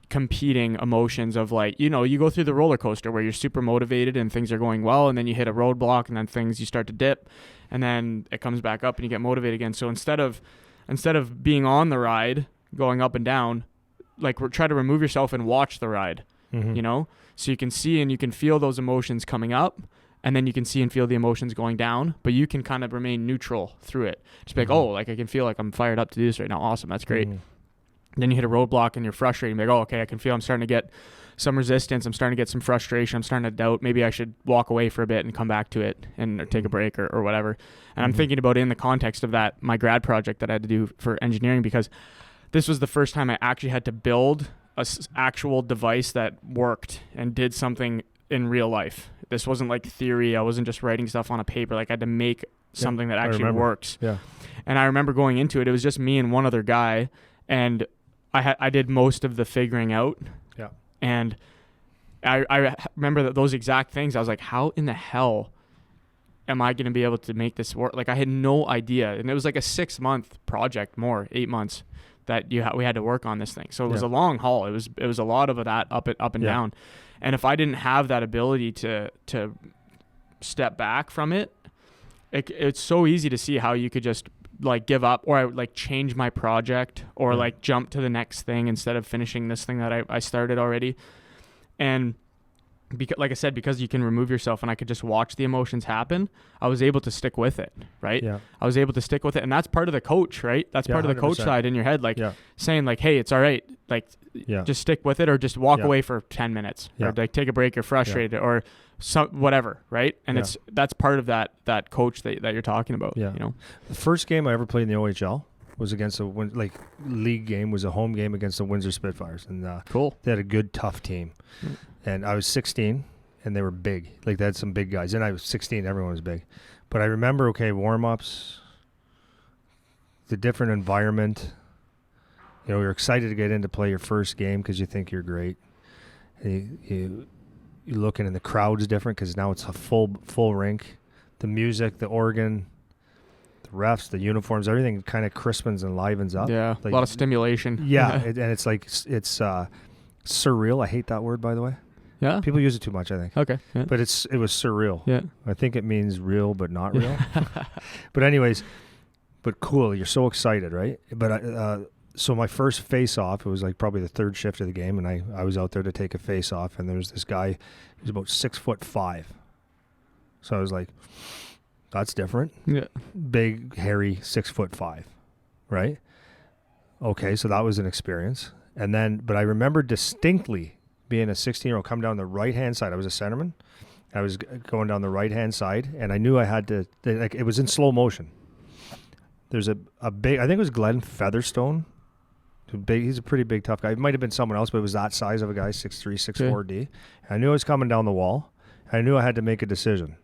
competing emotions of, like, you go through the roller coaster where you're super motivated and things are going well, and then you hit a roadblock, and then you start to dip, and then it comes back up and you get motivated again. So instead of being on the ride going up and down, like, try to remove yourself and watch the ride. Mm-hmm. So you can see and you can feel those emotions coming up, and then you can see and feel the emotions going down, but you can kind of remain neutral through it. Just be like, oh, like, I can feel like I'm fired up to do this right now. Awesome. That's great. Mm-hmm. Then you hit a roadblock and you're frustrated. You're like, oh, okay, I can feel I'm starting to get some resistance. I'm starting to get some frustration. I'm starting to doubt. Maybe I should walk away for a bit and come back to it or take a break or whatever. And I'm thinking about it in the context of that, my grad project that I had to do for engineering, because this was the first time I actually had to build a actual device that worked and did something in real life. This wasn't like theory. I wasn't just writing stuff on a paper. Like, I had to make something that actually works. Yeah. And I remember going into it, it was just me and one other guy, and I did most of the figuring out. Yeah. And I remember those exact things. I was like, how in the hell am I going to be able to make this work? Like, I had no idea. And it was like a 6-month project, 8 months that we had to work on this thing. So it was a long haul. It was a lot of that up and down. And if I didn't have that ability to step back from it, it's so easy to see how you could just, like, give up, or I would, like, change my project, or like jump to the next thing instead of finishing this thing that I started already. And like I said, because you can remove yourself and I could just watch the emotions happen, I was able to stick with it, right? Yeah. I was able to stick with it. And that's part of the coach, right? That's part of the coach 100%. Side in your head, like saying, like, hey, it's all right. Like, just stick with it, or just walk away for 10 minutes or like take a break, you're frustrated or whatever, right? And that's part of that coach that you're talking about. Yeah. The first game I ever played in the OHL was against league game, was a home game against the Windsor Spitfires. And cool. They had a good, tough team. And I was 16, and they were big. Like, they had some big guys. And I was 16, everyone was big. But I remember, warm-ups, the different environment. You're excited to get in to play your first game because you think you're great. And you're looking, and the crowd's different because now it's a full rink. The music, the organ, the refs, the uniforms, everything kind of crispens and livens up. Yeah, like, a lot of stimulation. Yeah, and it's like it's surreal. I hate that word, by the way. Yeah, people use it too much, I think. Okay, yeah. But it was surreal. Yeah, I think it means real but not real. But anyways, but cool. You're so excited, right? But so my first face-off, it was like probably the third shift of the game, and I was out there to take a face-off, and there was this guy, he was about 6'5". So I was like, that's different. Yeah. Big, hairy, 6'5", right? Okay, so that was an experience. And then, but I remember distinctly being a 16-year-old come down the right-hand side. I was a centerman. I was going down the right-hand side, and I knew I had to, like, it was in slow motion. There's a big, I think it was Glenn Featherstone. He's a pretty big, tough guy. It might have been someone else, but it was that size of a guy, 6'3", 6'4", D. And I knew I was coming down the wall. I knew I had to make a decision.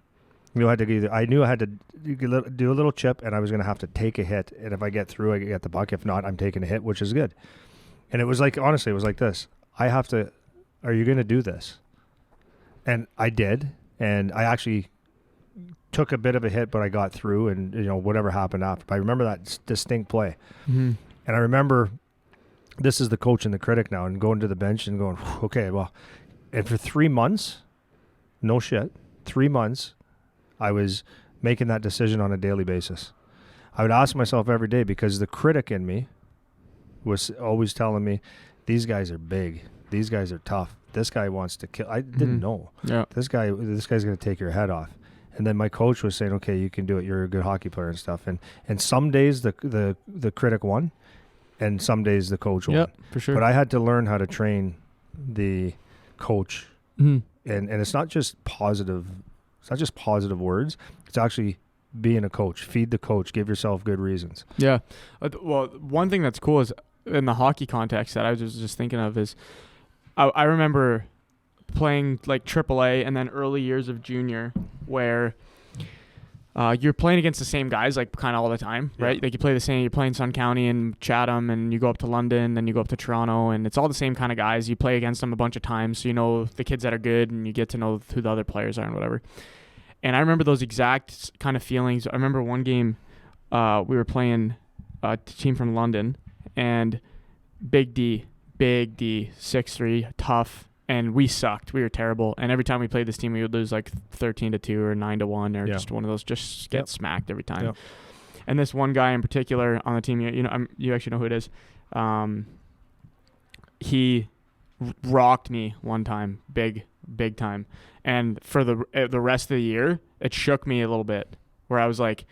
I knew I had to do a little chip, and I was going to have to take a hit. And if I get through, I get the buck. If not, I'm taking a hit, which is good. And it was like, honestly, it was like this. Are you going to do this? And I did. And I actually took a bit of a hit, but I got through, and whatever happened after. But I remember that distinct play. Mm-hmm. And I remember, this is the coach and the critic now, and going to the bench and going, okay, well, and for 3 months, no shit, 3 months, I was making that decision on a daily basis. I would ask myself every day, because the critic in me was always telling me, these guys are big, these guys are tough, this guy wants to kill. I didn't know. Yeah. This guy's going to take your head off. And then my coach was saying, okay, you can do it. You're a good hockey player and stuff. And some days the critic won, and some days the coach won. Yep, for sure. But I had to learn how to train the coach. Mm-hmm. And it's not just positive. It's not just positive words. It's actually being a coach. Feed the coach. Give yourself good reasons. Yeah. Well, one thing that's cool is in the hockey context that I was just thinking of is I remember playing like AAA and then early years of junior where you're playing against the same guys like kind of all the time, right? Yeah. Like you're playing Sun County and Chatham, and you go up to London, then you go up to Toronto, and it's all the same kind of guys. You play against them a bunch of times, so you know the kids that are good, and you get to know who the other players are and whatever. And I remember those exact kind of feelings. I remember one game we were playing a team from London, and Big D, 6'3", tough. And we sucked. We were terrible. And every time we played this team, we would lose like 13-2 or 9-1 or just one of those. Just get smacked every time. Yep. And this one guy in particular on the team, you actually know who it is. He rocked me one time, big time. And for the rest of the year, it shook me a little bit. Where I was like,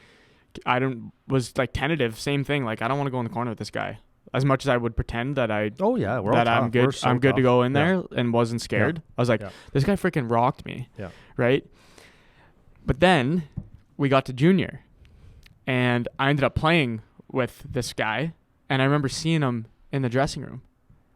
was like tentative. Same thing. Like I don't want to go in the corner with this guy. As much as I would pretend that I'm good, I'm good to go in there and wasn't scared. Yeah. I was like, this guy freaking rocked me, right? But then we got to junior, and I ended up playing with this guy, and I remember seeing him in the dressing room,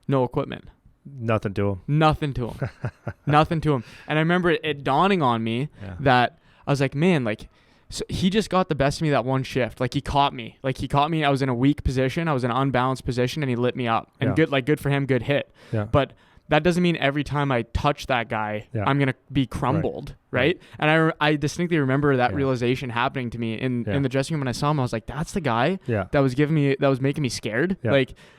no equipment, nothing to him, nothing to him. And I remember it dawning on me that I was like, man, like. So he just got the best of me that one shift. Like he caught me. I was in a weak position. I was in an unbalanced position, and he lit me up. And good for him. Good hit. Yeah. But that doesn't mean every time I touch that guy, I'm gonna be crumbled, right? And I distinctly remember that realization happening to me in the dressing room when I saw him. I was like, that's the guy that was making me scared. Yeah.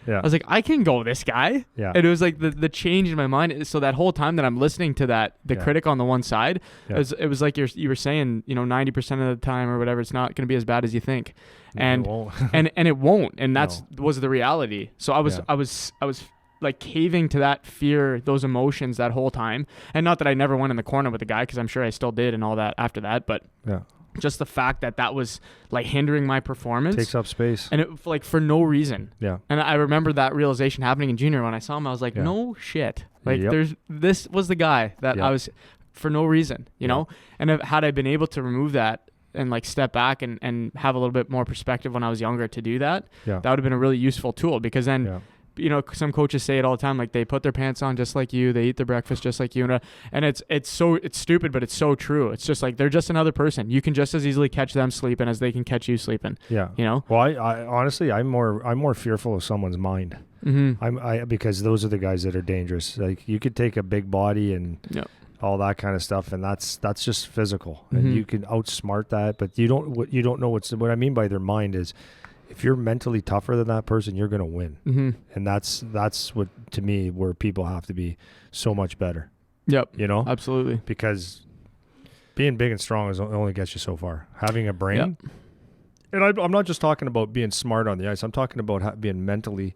I was like, I can go this guy. Yeah. And it was like the change in my mind. So that whole time that I'm listening to the critic on the one side, it was like you were saying, 90% of the time or whatever, it's not gonna be as bad as you think. And and it won't. And that's was the reality. So I was like caving to that fear, those emotions that whole time. And not that I never went in the corner with the guy, because I'm sure I still did and all that after that, but just the fact that was like hindering my performance. Takes up space. And it like for no reason. Yeah. And I remember that realization happening in junior when I saw him. I was like, no shit. Like this was the guy that I was for no reason, you know? And had I been able to remove that and like step back and have a little bit more perspective when I was younger to do that, that would have been a really useful tool, because then some coaches say it all the time, like they put their pants on just like you, they eat their breakfast just like you, and it's stupid, but it's so true. It's just like they're just another person. You can just as easily catch them sleeping as they can catch you sleeping. Yeah, Well, I honestly, I'm more fearful of someone's mind. Mm-hmm. Because those are the guys that are dangerous. Like you could take a big body and all that kind of stuff, and that's just physical, and you can outsmart that, but you don't know what I mean by their mind is, if you're mentally tougher than that person, you're going to win. And that's what, to me, where people have to be so much better. Yep. You know? Absolutely. Because being big and strong only gets you so far. Having a brain, and I'm not just talking about being smart on the ice. I'm talking about being mentally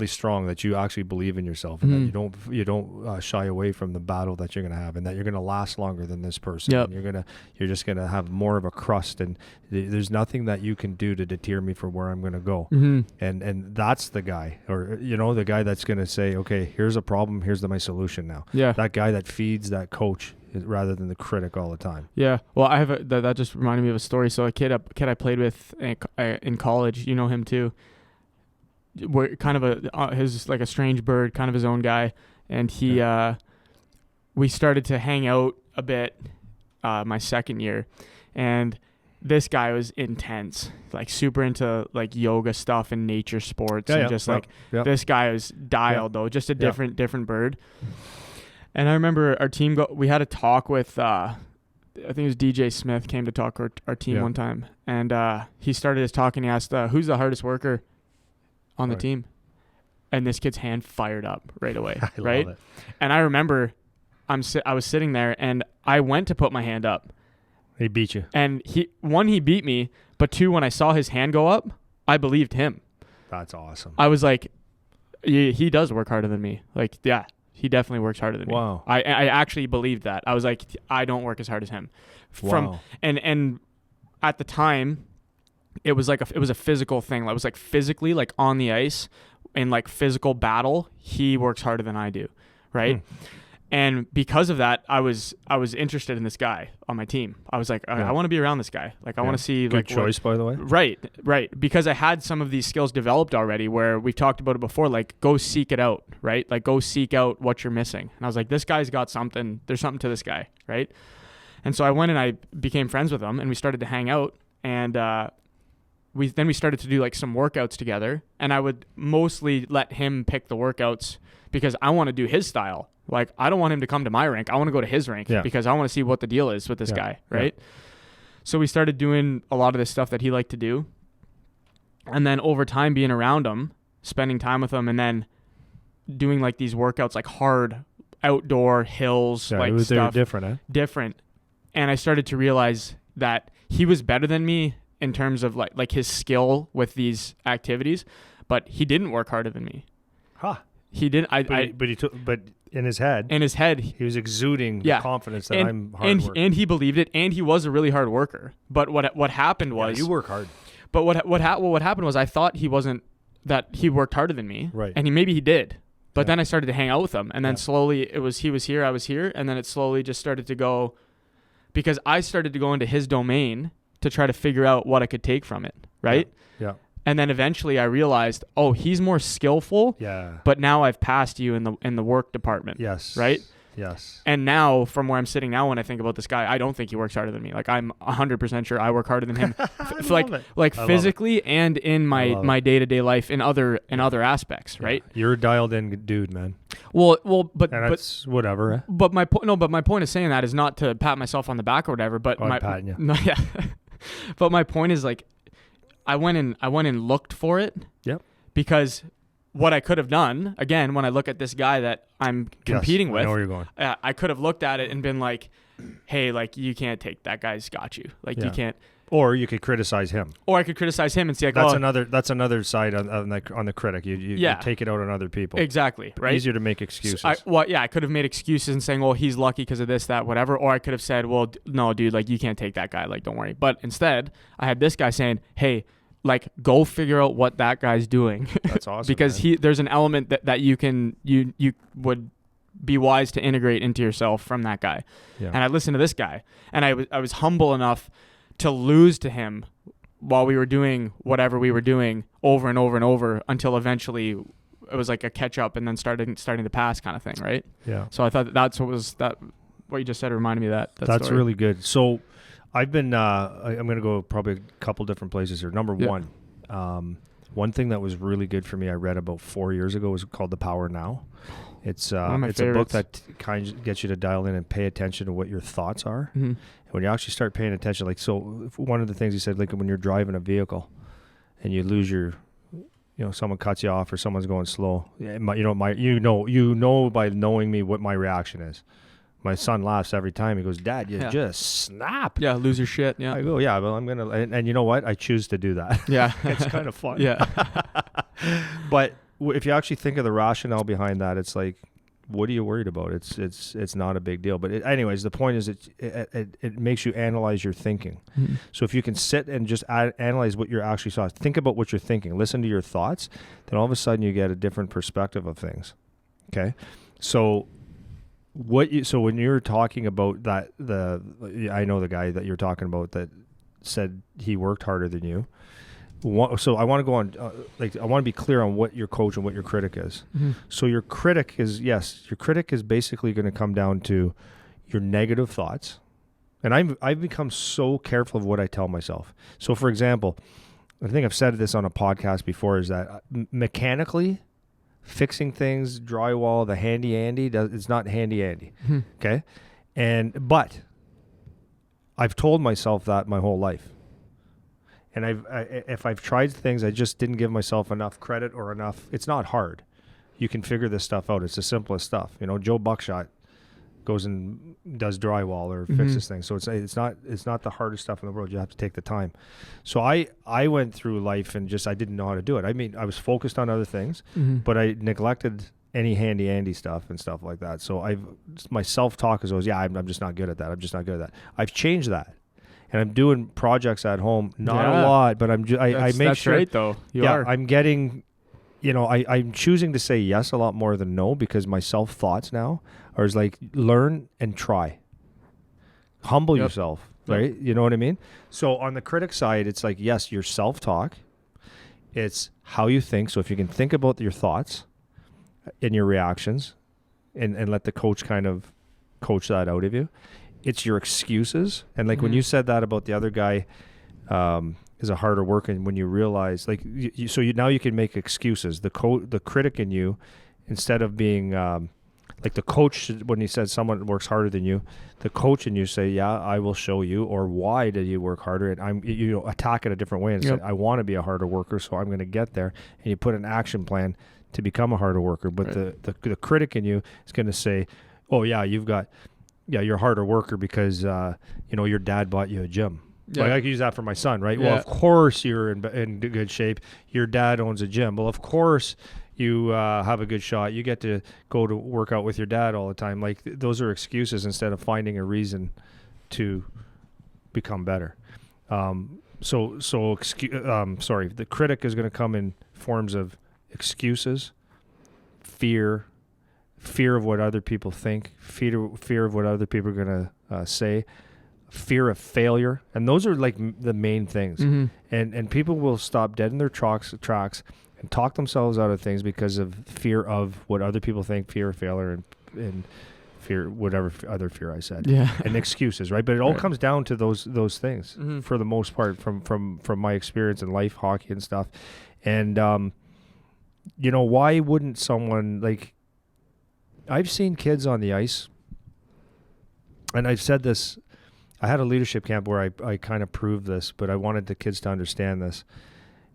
strong, that you actually believe in yourself, and that you don't shy away from the battle that you're going to have, and that you're going to last longer than this person. Yep. And you're just going to have more of a crust, and there's nothing that you can do to deter me from where I'm going to go. And that's the guy, or the guy that's going to say, okay, here's a problem, here's my solution now. Yeah. That guy that feeds that coach rather than the critic all the time. Yeah. Well, I have that just reminded me of a story. So a kid I played with in college, you know him too. We're kind of his like a strange bird, kind of his own guy, and he we started to hang out a bit my second year, and this guy was intense, like super into like yoga stuff and nature sports, this guy was dialed though, just a different bird. And I remember our team we had a talk with I think it was DJ Smith came to talk our team one time, and he started his talk and he asked who's the hardest worker on the team, and this kid's hand fired up right away. Right. Love it. And I remember I was sitting there and I went to put my hand up. He beat you. And he beat me, but two, when I saw his hand go up, I believed him. That's awesome. I was like, he does work harder than me. Like, yeah, he definitely works harder than me. Wow. I actually believed that. I was like, I don't work as hard as him. And at the time, it was a physical thing. It was like physically, like on the ice in like physical battle, he works harder than I do, right? And because of that, I was interested in this guy on my team. I was like, I want to be around this guy. Like, I want to see. Good choice, by the way. Right. Because I had some of these skills developed already. Where we've talked about it before. Like, go seek it out, right? Like, go seek out what you're missing. And I was like, this guy's got something. There's something to this guy, right? And so I went and I became friends with him, and we started to hang out, and we started to do like some workouts together, and I would mostly let him pick the workouts because I want to do his style. Like, I don't want him to come to my rink. I want to go to his rink because I want to see what the deal is with this guy, right? Yeah. So we started doing a lot of this stuff that he liked to do. And then over time, being around him, spending time with him, and then doing like these workouts, like hard outdoor hills, like stuff. Different. And I started to realize that he was better than me in terms of like his skill with these activities, but he didn't work harder than me. He didn't. But in his head, he was exuding the confidence that I'm hard work. And he believed it, and he was a really hard worker. But what happened was you work hard. But what happened was I thought he wasn't, that he worked harder than me, right? And maybe he did. But then I started to hang out with him, and then slowly he was here, I was here, and then it slowly just started to go, because I started to go into his domain to try to figure out what I could take from it, right? Yeah. And then eventually I realized, he's more skillful. Yeah. But now I've passed you in the work department. Yes. Right? Yes. And now, from where I'm sitting now, when I think about this guy, I don't think he works harder than me. Like, I'm 100% sure I work harder than him, like physically and in my day-to-day life in other aspects, right? You're a dialed-in dude, man. But that's whatever. But my point of saying that is not to pat myself on the back or whatever. But I'm patting you. No, yeah. But my point is, like, I went and looked for it. Yep. Because what I could have done, again, when I look at this guy that I'm competing with, I know where you're going. I could have looked at it and been like, hey, like, you can't take that guy's got you. Like, you can't. Or you could criticize him. Or I could criticize him and say, like, that's another side on the critic. You take it out on other people. Exactly. Right. Easier to make excuses. I could have made excuses and saying, well, he's lucky because of this, that, whatever. Or I could have said, well, no, dude, like, you can't take that guy. Like, don't worry. But instead, I had this guy saying, hey, like, go figure out what that guy's doing. That's awesome. Because there's an element that you would be wise to integrate into yourself from that guy. Yeah. And I listened to this guy, and I was humble enough to lose to him while we were doing whatever we were doing over and over and over until eventually it was like a catch up and then starting to pass kind of thing, right? Yeah. So I thought that's what you just said reminded me of that. That's story. Really good. So I've been I'm going to go probably a couple different places here. Number one, One thing that was really good for me, I read about 4 years ago, was called The Power Now. It's One of my it's a book favorites. that kind of gets you to dial in and pay attention to what your thoughts are. Mm-hmm. And when you actually start paying attention, like, so one of the things he said, like when you're driving a vehicle and you lose your, someone cuts you off or someone's going slow, you know by knowing me what my reaction is. My son laughs every time. He goes, "Dad, you just snap." Yeah, lose your shit. Yeah. I go, "Yeah, well, I'm gonna," and you know what? I choose to do that. Yeah. It's kind of fun. Yeah. But if you actually think of the rationale behind that, it's like, what are you worried about? It's not a big deal. But anyways, the point is it makes you analyze your thinking. Mm-hmm. So if you can sit and just analyze what you're actually saw, think about what you're thinking, listen to your thoughts, then all of a sudden you get a different perspective of things. Okay, so when you're talking about that, I know the guy that you're talking about that said he worked harder than you. So I want to go on, I want to be clear on what your coach and what your critic is. Mm-hmm. So your critic is basically going to come down to your negative thoughts. And I've become so careful of what I tell myself. So for example, I think I've said this on a podcast before, is that mechanically fixing things, drywall, the handy Andy, it's not handy Andy. Mm-hmm. Okay. But I've told myself that my whole life. And if I've tried things, I just didn't give myself enough credit or enough. It's not hard. You can figure this stuff out. It's the simplest stuff. Joe Buckshot goes and does drywall or fixes things. So it's not the hardest stuff in the world. You have to take the time. So I went through life and I didn't know how to do it. I mean, I was focused on other things, but I neglected any handy Andy stuff and stuff like that. So my self-talk is always, I'm just not good at that. I'm just not good at that. I've changed that. And I'm doing projects at home, not a lot, but I make that's sure. Right, though. You are. I'm getting, I'm choosing to say yes a lot more than no, because my self-thoughts now are like, learn and try. Humble yourself, right? You know what I mean? So on the critic side, it's like, yes, your self-talk. It's how you think. So if you can think about your thoughts and your reactions and let the coach kind of coach that out of you. It's your excuses. And like when you said that about the other guy is a harder worker, and when you realize, like, now you can make excuses. The critic in you, instead of being like the coach, when he said someone works harder than you, the coach in you say, yeah, I will show you, or why did you work harder? And attack it a different way and say, I want to be a harder worker, so I'm going to get there. And you put an action plan to become a harder worker. But the critic in you is going to say, oh yeah, you're a harder worker because, your dad bought you a gym. Yeah. Like I can use that for my son, right? Yeah. Well, of course you're in good shape. Your dad owns a gym. Well, of course you have a good shot. You get to go to work out with your dad all the time. Like those are excuses instead of finding a reason to become better. The critic is going to come in forms of excuses, fear of what other people think, fear of what other people are going to say, fear of failure. And those are like the main things. And people will stop dead in their tracks and talk themselves out of things because of fear of what other people think, fear of failure, and fear, whatever other fear I said. Yeah. And excuses, right? But it all comes down to those things for the most part from my experience in life, hockey and stuff. And, why wouldn't someone, like, I've seen kids on the ice, and I've said this, I had a leadership camp where I kind of proved this, but I wanted the kids to understand this,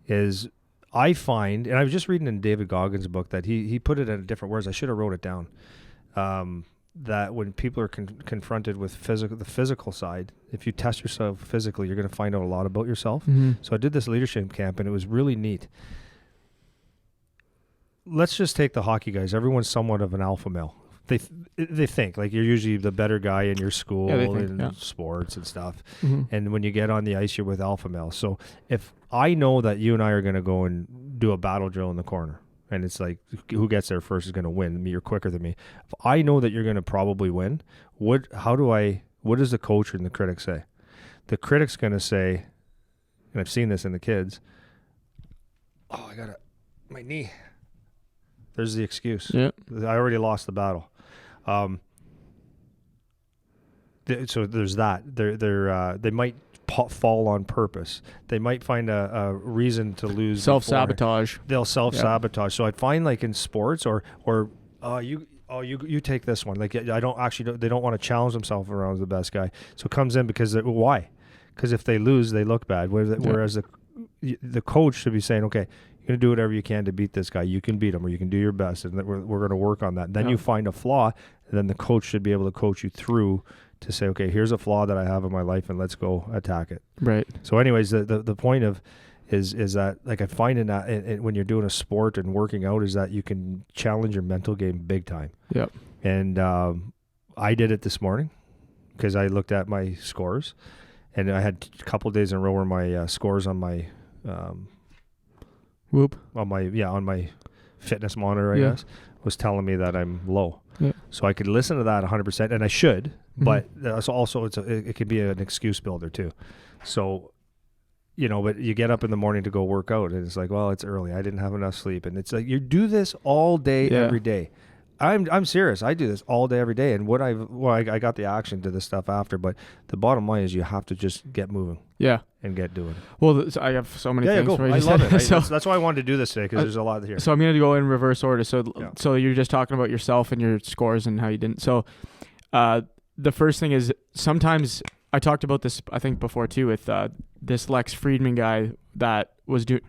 is I find, and I was just reading in David Goggins' book that he put it in different words. I should have wrote it down, that when people are confronted with the physical side, if you test yourself physically, you're going to find out a lot about yourself. So I did this leadership camp, and it was really neat. Let's just take the hockey guys. Everyone's somewhat of an alpha male. They think like you're usually the better guy in your school and sports and stuff. And when you get on the ice, you're with alpha males. So if I know that you and I are going to go and do a battle drill in the corner, and it's like who gets there first is going to win. You're quicker than me. If I know that you're going to probably win, what does the coach and the critic say? The critic's going to say, and I've seen this in the kids, I got my knee. There's the excuse. Yeah. I already lost the battle. So there's that. They might fall on purpose. They might find a reason to lose. Self-sabotage. They'll self-sabotage. So I'd find like in sports or you take this one. Like they don't want to challenge themselves around the best guy. So it comes in because why? Because if they lose, they look bad. Whereas the coach should be saying, okay, you're going to do whatever you can to beat this guy. You can beat him, or you can do your best, and we're going to work on that. And then you find a flaw, and then the coach should be able to coach you through to say, okay, here's a flaw that I have in my life, and let's go attack it. Right. So anyways, the point of is that, like, I find in that when you're doing a sport and working out, is that you can challenge your mental game big time. Yep. And I did it this morning because I looked at my scores, and I had a couple of days in a row where my scores on my on my fitness monitor, I guess, was telling me that I'm low. Yeah. So I could listen to that 100%, and I should, but also it could be an excuse builder too. So, but you get up in the morning to go work out, and it's like, well, it's early. I didn't have enough sleep, and it's like you do this all day, every day. I'm serious. I do this all day, every day, and I got the action to this stuff after, but the bottom line is you have to just get moving. Yeah. And get doing it. Well, I have so many things. I love it. That's why I wanted to do this today, because there's a lot here. So I'm going to go in reverse order. So you're just talking about yourself and your scores and how you didn't. So the first thing is, sometimes I talked about this, I think, before too, with this Lex Friedman guy that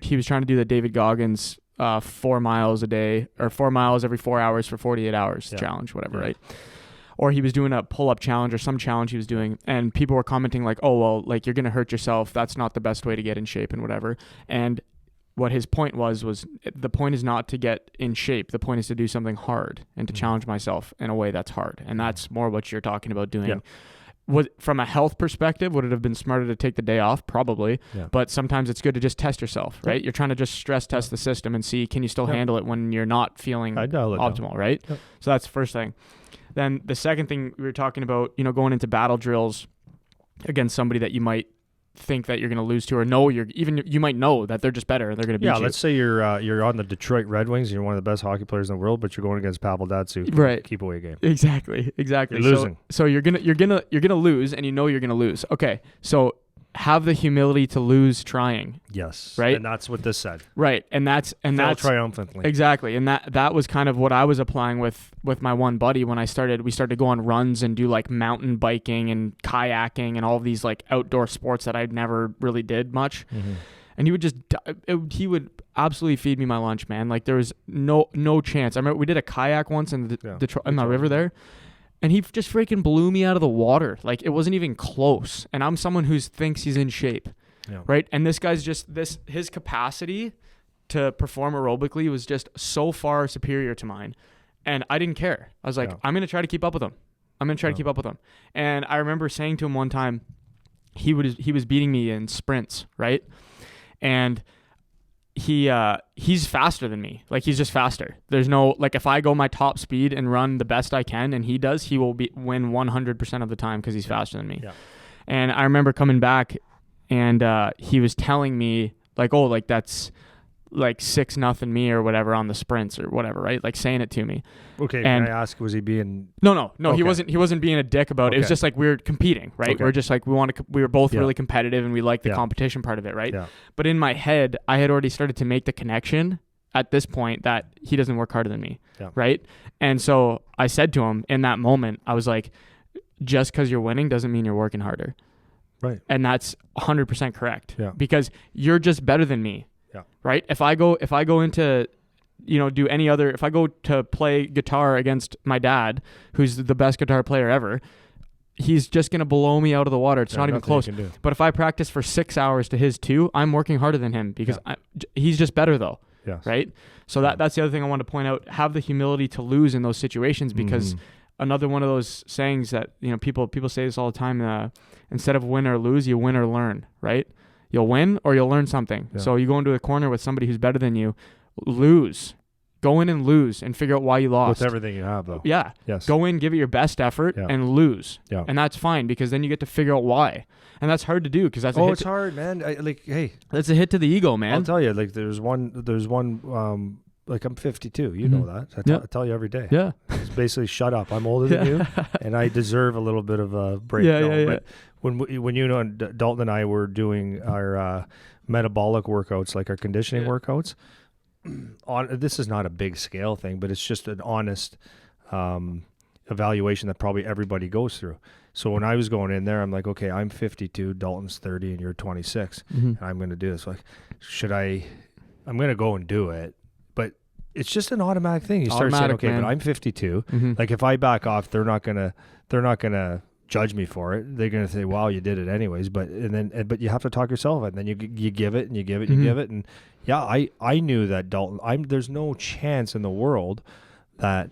he was trying to do the David Goggins 4 miles a day, or 4 miles every 4 hours for 48 hours challenge, whatever, right? Or he was doing a pull-up challenge or some challenge he was doing, and people were commenting like, oh, well, like, you're going to hurt yourself. That's not the best way to get in shape and whatever. And what his point was the point is not to get in shape. The point is to do something hard and to challenge myself in a way that's hard. And that's more what you're talking about doing. Yeah. From a health perspective, would it have been smarter to take the day off? Probably. Yeah. But sometimes it's good to just test yourself, right? You're trying to just stress test the system and see, can you still handle it when you're not feeling optimal, right? Yep. So that's the first thing. Then the second thing, we were talking about, going into battle drills against somebody that you might think that you're going to lose to, or you might know that they're just better and they're going to beat you. Yeah, let's say you're on the Detroit Red Wings and you're one of the best hockey players in the world, but you're going against Pavel Datsyuk. Right. Keep away game. Exactly. You're losing. So you're gonna lose, and you're gonna lose. Okay. So have the humility to lose trying. Yes. Right. And that's what this said. Right. And that's triumphantly. Exactly. And that was kind of what I was applying with my one buddy when we started to go on runs and do like mountain biking and kayaking and all of these like outdoor sports that I never really did much. Mm-hmm. And he would absolutely feed me my lunch, man. Like, there was no chance. I remember we did a kayak once in the river there. And he just freaking blew me out of the water. Like, it wasn't even close. And I'm someone who thinks he's in shape, right? And this guy's his capacity to perform aerobically was just so far superior to mine. And I didn't care. I was like, I'm going to try to keep up with him. And I remember saying to him one time, he was beating me in sprints, right? And he's faster than me. Like, he's just faster. There's no, like, if I go my top speed and run the best I can and he does, he will win 100% of the time because he's faster than me. Yeah. And I remember coming back and he was telling me like, oh, like, that's like 6-0 me or whatever on the sprints or whatever, right? Like, saying it to me. Okay. And can I ask, was he being? No. Okay. He wasn't being a dick about it. It was just like, we were competing, right? Okay. We're just like, we were both really competitive and we liked the competition part of it, right? Yeah. But in my head, I had already started to make the connection at this point that he doesn't work harder than me, right? And so I said to him in that moment, I was like, just because you're winning doesn't mean you're working harder. Right. And that's 100% correct. Yeah. Because you're just better than me. Yeah. Right. If I go into, if I go to play guitar against my dad, who's the best guitar player ever, he's just going to blow me out of the water. It's not even close. But if I practice for 6 hours to his 2, I'm working harder than him because he's just better though. Yes. Right. So that's the other thing I want to point out. Have the humility to lose in those situations, because another one of those sayings that, people say this all the time, instead of win or lose, you win or learn, right? You'll win or you'll learn something. Yeah. So you go into a corner with somebody who's better than you, lose. Go in and lose and figure out why you lost. With everything you have, though. Yeah. Yes. Go in, give it your best effort, and lose. Yeah. And that's fine, because then you get to figure out why. And that's hard to do, because that's it's hard, man. That's a hit to the ego, man. I'll tell you, like, there's one. Like, I'm 52. You know that. I tell you every day. Yeah. It's basically, shut up. I'm older than you, and I deserve a little bit of a break. But when you know Dalton and I were doing our metabolic workouts, like our conditioning workouts, this is not a big scale thing, but it's just an honest evaluation that probably everybody goes through. So when I was going in there, I'm like, okay, I'm 52, Dalton's 30, and you're 26, and I'm going to do this. Like, I'm going to go and do it, but it's just an automatic thing. You start saying, okay, man, but I'm 52. Like, if I back off, they're not gonna judge me for it. They're gonna say, wow, you did it anyways. But you have to talk yourself, and then you give it and you give it and you give it, and yeah, I knew that Dalton. There's no chance in the world that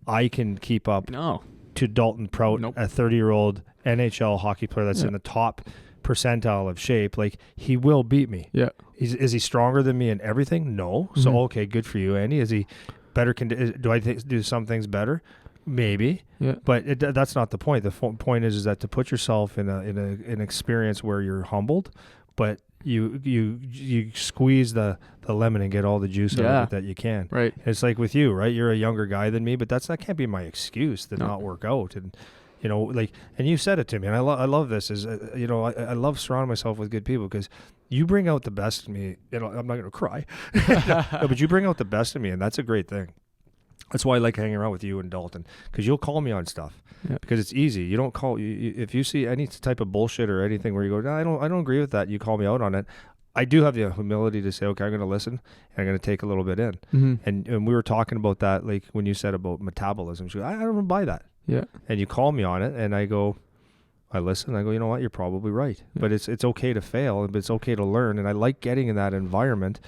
I can keep up to Dalton Prout, a 30-year-old NHL hockey player that's in the top percentile of shape. Like, he will beat me. Yeah. Is he stronger than me in everything? No. So okay, good for you, Andy. Is he better? Do I do some things better? Maybe. Yeah. But that's not the point. The point is that to put yourself in an experience where you're humbled, but you squeeze the lemon and get all the juice out of it that you can. Right. And it's like with you, right? You're a younger guy than me, but that can't be my excuse to not work out. And you know, like, and you said it to me, and I love this. Is you know, I love surrounding myself with good people because you bring out the best in me. You know, I'm not going to cry, no, but you bring out the best in me, and that's a great thing. That's why I like hanging around with you and Dalton, because you'll call me on stuff because it's easy. You don't call if you see any type of bullshit or anything where you go, no, I don't agree with that. You call me out on it. I do have the humility to say, okay, I'm going to listen and I'm going to take a little bit in. And we were talking about that, like when you said about metabolism. She goes, I don't buy that. Yeah. And you call me on it, and I go, I listen. I go, you know what? You're probably right. Yeah. But it's okay to fail, but it's okay to learn. And I like getting in that environment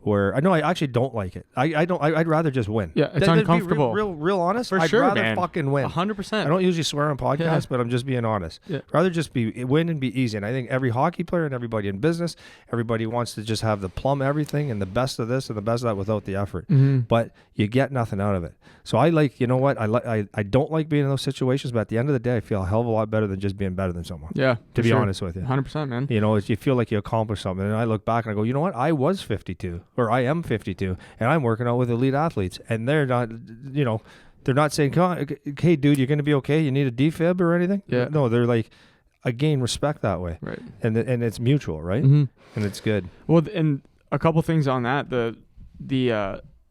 where I know I actually don't like it. I'd rather just win. Yeah, it's uncomfortable. Be real honest. I'd rather fucking win. 100%. I don't usually swear on podcasts, but I'm just being honest. Yeah. Rather just win and be easy. And I think every hockey player and everybody in business, everybody wants to just have the plum everything and the best of this and the best of that without the effort. But you get nothing out of it. So I like, you know what? I don't like being in those situations, but at the end of the day, I feel a hell of a lot better than just being better than someone. Yeah, to be honest with you. 100%, man. You know, you feel like you accomplished something, and I look back and I go, you know what? I was 52. Or I am 52, and I'm working out with elite athletes, and they're not, you know, they're not saying, "Come on, hey, dude, you're going to be okay. You need a defib or anything." Yeah. No, they're like, I gain respect that way, right? And it's mutual, right? And it's good. Well, and a couple things on that.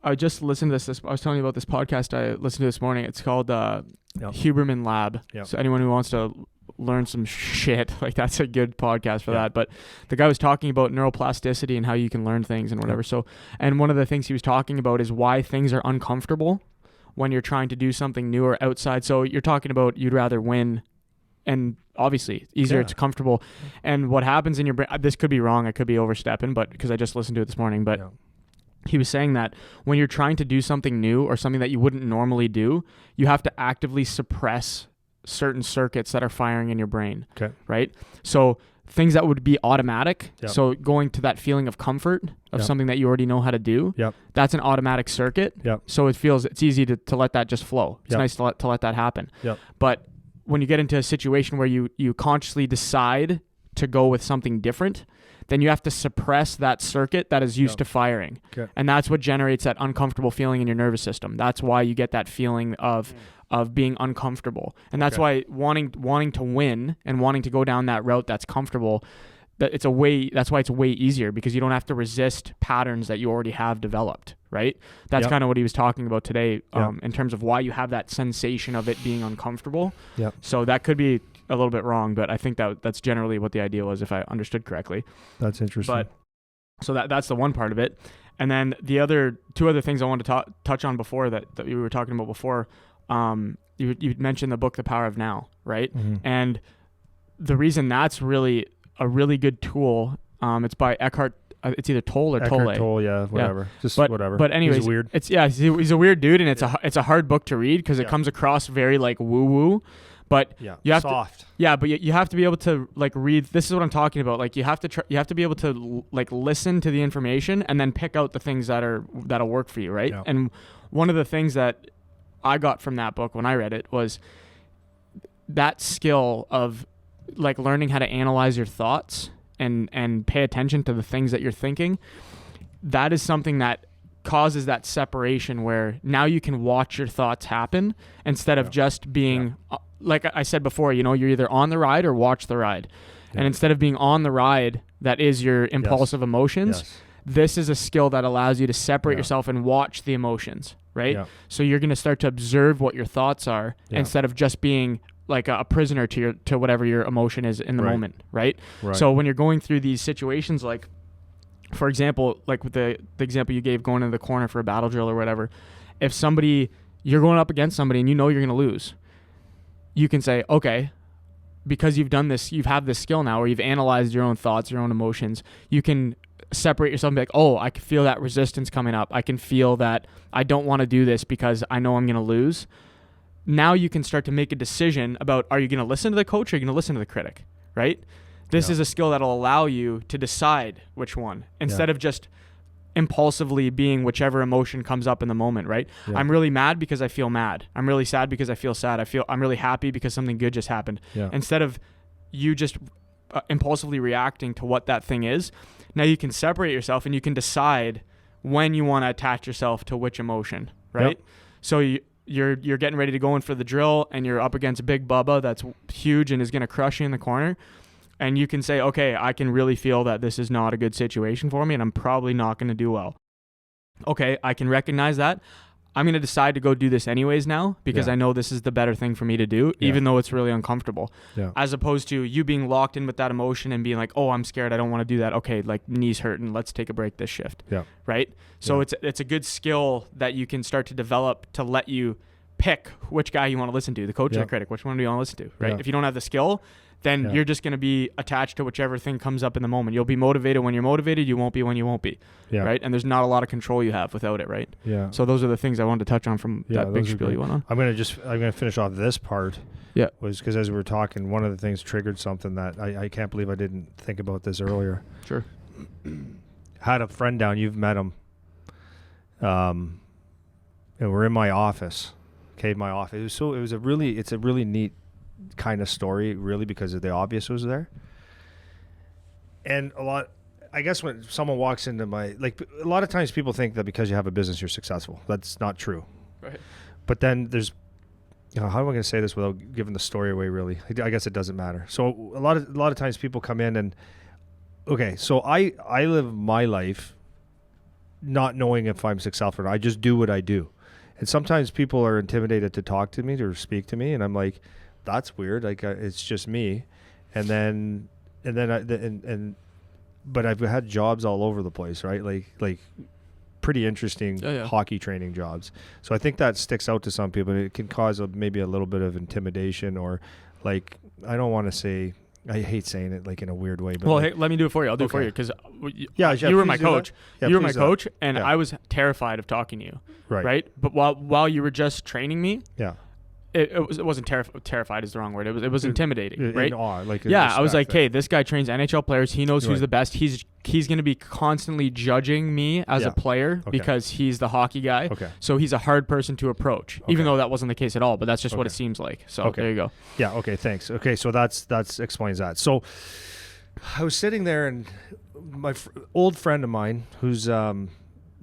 I just listened to this. I was telling you about this podcast I listened to this morning. It's called Huberman Lab. Yep. So anyone who wants to learn some shit, like, that's a good podcast for that. But the guy was talking about neuroplasticity and how you can learn things and whatever. So, and one of the things he was talking about is why things are uncomfortable when you're trying to do something new or outside. So you're talking about you'd rather win, and obviously it's easier, it's comfortable. And what happens in your brain, this could be wrong, I could be overstepping, but because I just listened to it this morning, but he was saying that when you're trying to do something new or something that you wouldn't normally do, you have to actively suppress certain circuits that are firing in your brain. Okay. Right? So things that would be automatic. Yep. So going to that feeling of comfort of something that you already know how to do. Yep. That's an automatic circuit. Yep. So it's easy to let that just flow. It's nice to let that happen. Yep. But when you get into a situation where you consciously decide to go with something different, then you have to suppress that circuit that is used to firing. Okay. And that's what generates that uncomfortable feeling in your nervous system. That's why you get that feeling of being uncomfortable. And that's why wanting to win and wanting to go down that route that's comfortable, that's why it's way easier, because you don't have to resist patterns that you already have developed, right? That's kind of what he was talking about today, in terms of why you have that sensation of it being uncomfortable. Yep. So that could be a little bit wrong, but I think that's generally what the idea was, if I understood correctly. That's interesting. But so that's the one part of it. And then the two other things I wanted to touch on before that we were talking about before, you mentioned the book, The Power of Now, right? Mm-hmm. And the reason that's really a really good tool, it's by Eckhart. It's either Tolle or Tolle. Eckhart Tolle, yeah, whatever. Just whatever. But anyways, he's weird. He's a weird dude, and it's a hard book to read because it comes across very like woo woo. But you have soft. But you have to be able to like read. This is what I'm talking about. Like you have to be able to like listen to the information and then pick out the things that'll work for you, right? Yeah. And one of the things that I got from that book when I read it was that skill of like learning how to analyze your thoughts and pay attention to the things that you're thinking. That is something that causes that separation where now you can watch your thoughts happen instead of just being like I said before, you're either on the ride or watch the ride. Yeah. And instead of being on the ride, that is your impulsive emotions. This is a skill that allows you to separate yourself and watch the emotions, right? Yeah. So you're going to start to observe what your thoughts are instead of just being like a prisoner to whatever your emotion is in the moment, right? So when you're going through these situations, like, for example, like with the example you gave going into the corner for a battle drill or whatever, if you're going up against somebody and you're going to lose, you can say, okay, because you've done this, you've had this skill now where you've analyzed your own thoughts, your own emotions, you can separate yourself and be like, oh, I can feel that resistance coming up. I can feel that I don't want to do this because I know I'm going to lose. Now you can start to make a decision about, are you going to listen to the coach or are you going to listen to the critic, right? This is a skill that'll allow you to decide which one instead of just impulsively being whichever emotion comes up in the moment, right? Yeah. I'm really mad because I feel mad. I'm really sad because I feel sad. I'm really happy because something good just happened. Yeah. Instead of you just impulsively reacting to what that thing is, now you can separate yourself and you can decide when you want to attach yourself to which emotion, right? Yep. So you're getting ready to go in for the drill and you're up against Big Bubba that's huge and is going to crush you in the corner. And you can say, okay, I can really feel that this is not a good situation for me and I'm probably not going to do well. Okay, I can recognize that. I'm going to decide to go do this anyways now because I know this is the better thing for me to do, even though it's really uncomfortable. Yeah. As opposed to you being locked in with that emotion and being like, oh, I'm scared. I don't want to do that. Okay, like knees hurting. Let's take a break this shift. Yeah. Right? So it's a good skill that you can start to develop to let you pick which guy you want to listen to, the coach or the critic. Which one do you want to listen to? Right? Yeah. If you don't have the skill, then you're just going to be attached to whichever thing comes up in the moment. You'll be motivated when you're motivated. You won't be when you won't be. Yeah. Right? And there's not a lot of control you have without it, right? Yeah. So those are the things I wanted to touch on from that big spiel you went on. I'm going to finish off this part. Yeah. Was because as we were talking, one of the things triggered something that I can't believe I didn't think about this earlier. Sure. Had a friend down. You've met him. And we're in my office. Okay, my office. It's a really neat kind of story, really, because of the obvious was there. And I guess when someone walks into a lot of times people think that because you have a business you're successful. That's not true. Right. But then there's, how am I going to say this without giving the story away, really? I guess it doesn't matter. So a lot of times people come in and, okay, so I live my life not knowing if I'm successful or not. I just do what I do. And sometimes people are intimidated to talk to me or speak to me, and I'm like, that's weird. Like it's just me, but I've had jobs all over the place, right? Like pretty interesting hockey training jobs. So I think that sticks out to some people, and it can cause maybe a little bit of intimidation or like I don't want to say. I hate saying it like in a weird way, but well, hey, let me do it for you. I'll do it for you because you were my coach. You were my coach, and I was terrified of talking to you. Right. But while you were just training me, it wasn't terrified is the wrong word. It was intimidating, right? In awe, I was like, hey, this guy trains NHL players. He knows who's the best. He's going to be constantly judging me as a player because he's the hockey guy. Okay. So he's a hard person to approach, even though that wasn't the case at all. But that's just what it seems like. So there you go. Yeah. Okay. Thanks. Okay. So that's explains that. So I was sitting there, and my old friend of mine who's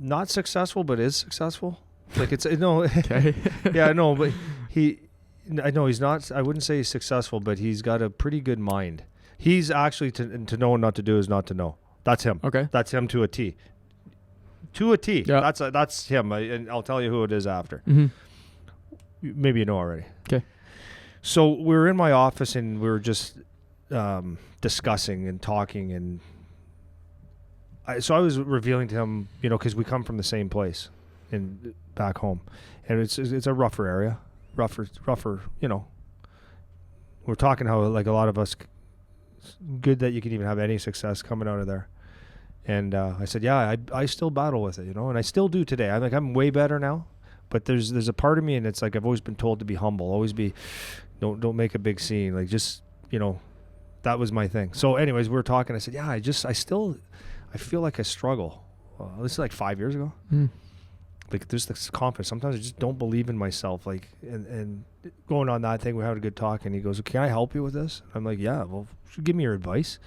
not successful but is successful. Like it's no. Okay. Yeah. I know, but. I know he's not. I wouldn't say he's successful, but he's got a pretty good mind. He's actually to know and not to do is not to know. That's him. Okay, that's him to a T. To a T. Yeah. That's him. And I'll tell you who it is after. Mm-hmm. Maybe you know already. Okay. So we were in my office and we were just discussing and talking, and so I was revealing to him, because we come from the same place, back home, and it's a rougher area. Rougher, we're talking how like a lot of us, good that you can even have any success coming out of there. And I said, I still battle with it, and I still do today. I'm way better now, but there's a part of me, and it's like I've always been told to be humble, always be, don't make a big scene, like just, that was my thing. So anyways, we were talking, I said, I feel like I struggle. This is like 5 years ago. Like there's this confidence. Sometimes I just don't believe in myself. Like and going on that thing, we had a good talk, and he goes, "Can I help you with this?" I'm like, "Yeah." Well, give me your advice.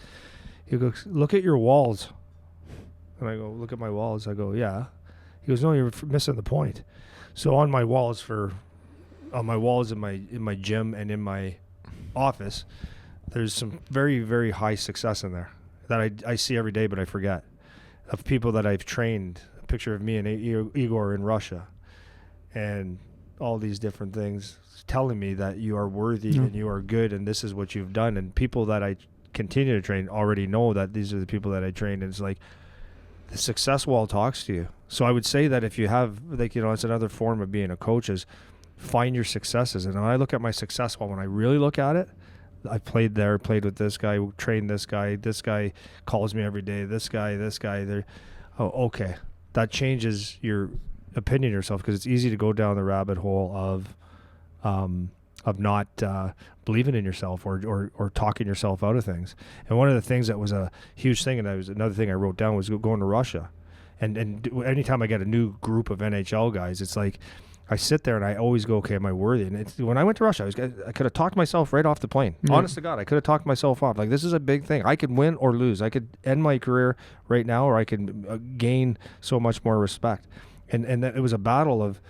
He goes, "Look at your walls." And I go, "Look at my walls." I go, "Yeah." He goes, "No, you're missing the point." So on my walls for on my walls in my gym and in my office, there's some very, very high success in there that I see every day, but I forget, of people that I've trained. A picture of me and Igor in Russia, and all these different things telling me that you are worthy and you are good, and this is what you've done. And people that I continue to train already know that these are the people that I trained. And it's like the success wall talks to you. So I would say that if you have, like, it's another form of being a coach, is find your successes. And when I look at my success wall, when I really look at it, I played with this guy, trained this guy calls me every day, this guy there. Oh, okay. That changes your opinion of yourself, because it's easy to go down the rabbit hole of not believing in yourself or talking yourself out of things. And one of the things that was a huge thing, and another thing I wrote down, was going to Russia. And anytime I get a new group of NHL guys, it's like I sit there and I always go, okay, am I worthy? And when I went to Russia, I could have talked myself right off the plane. Mm-hmm. Honest to God, I could have talked myself off. Like, this is a big thing. I could win or lose. I could end my career right now, or I could gain so much more respect. And it was a battle of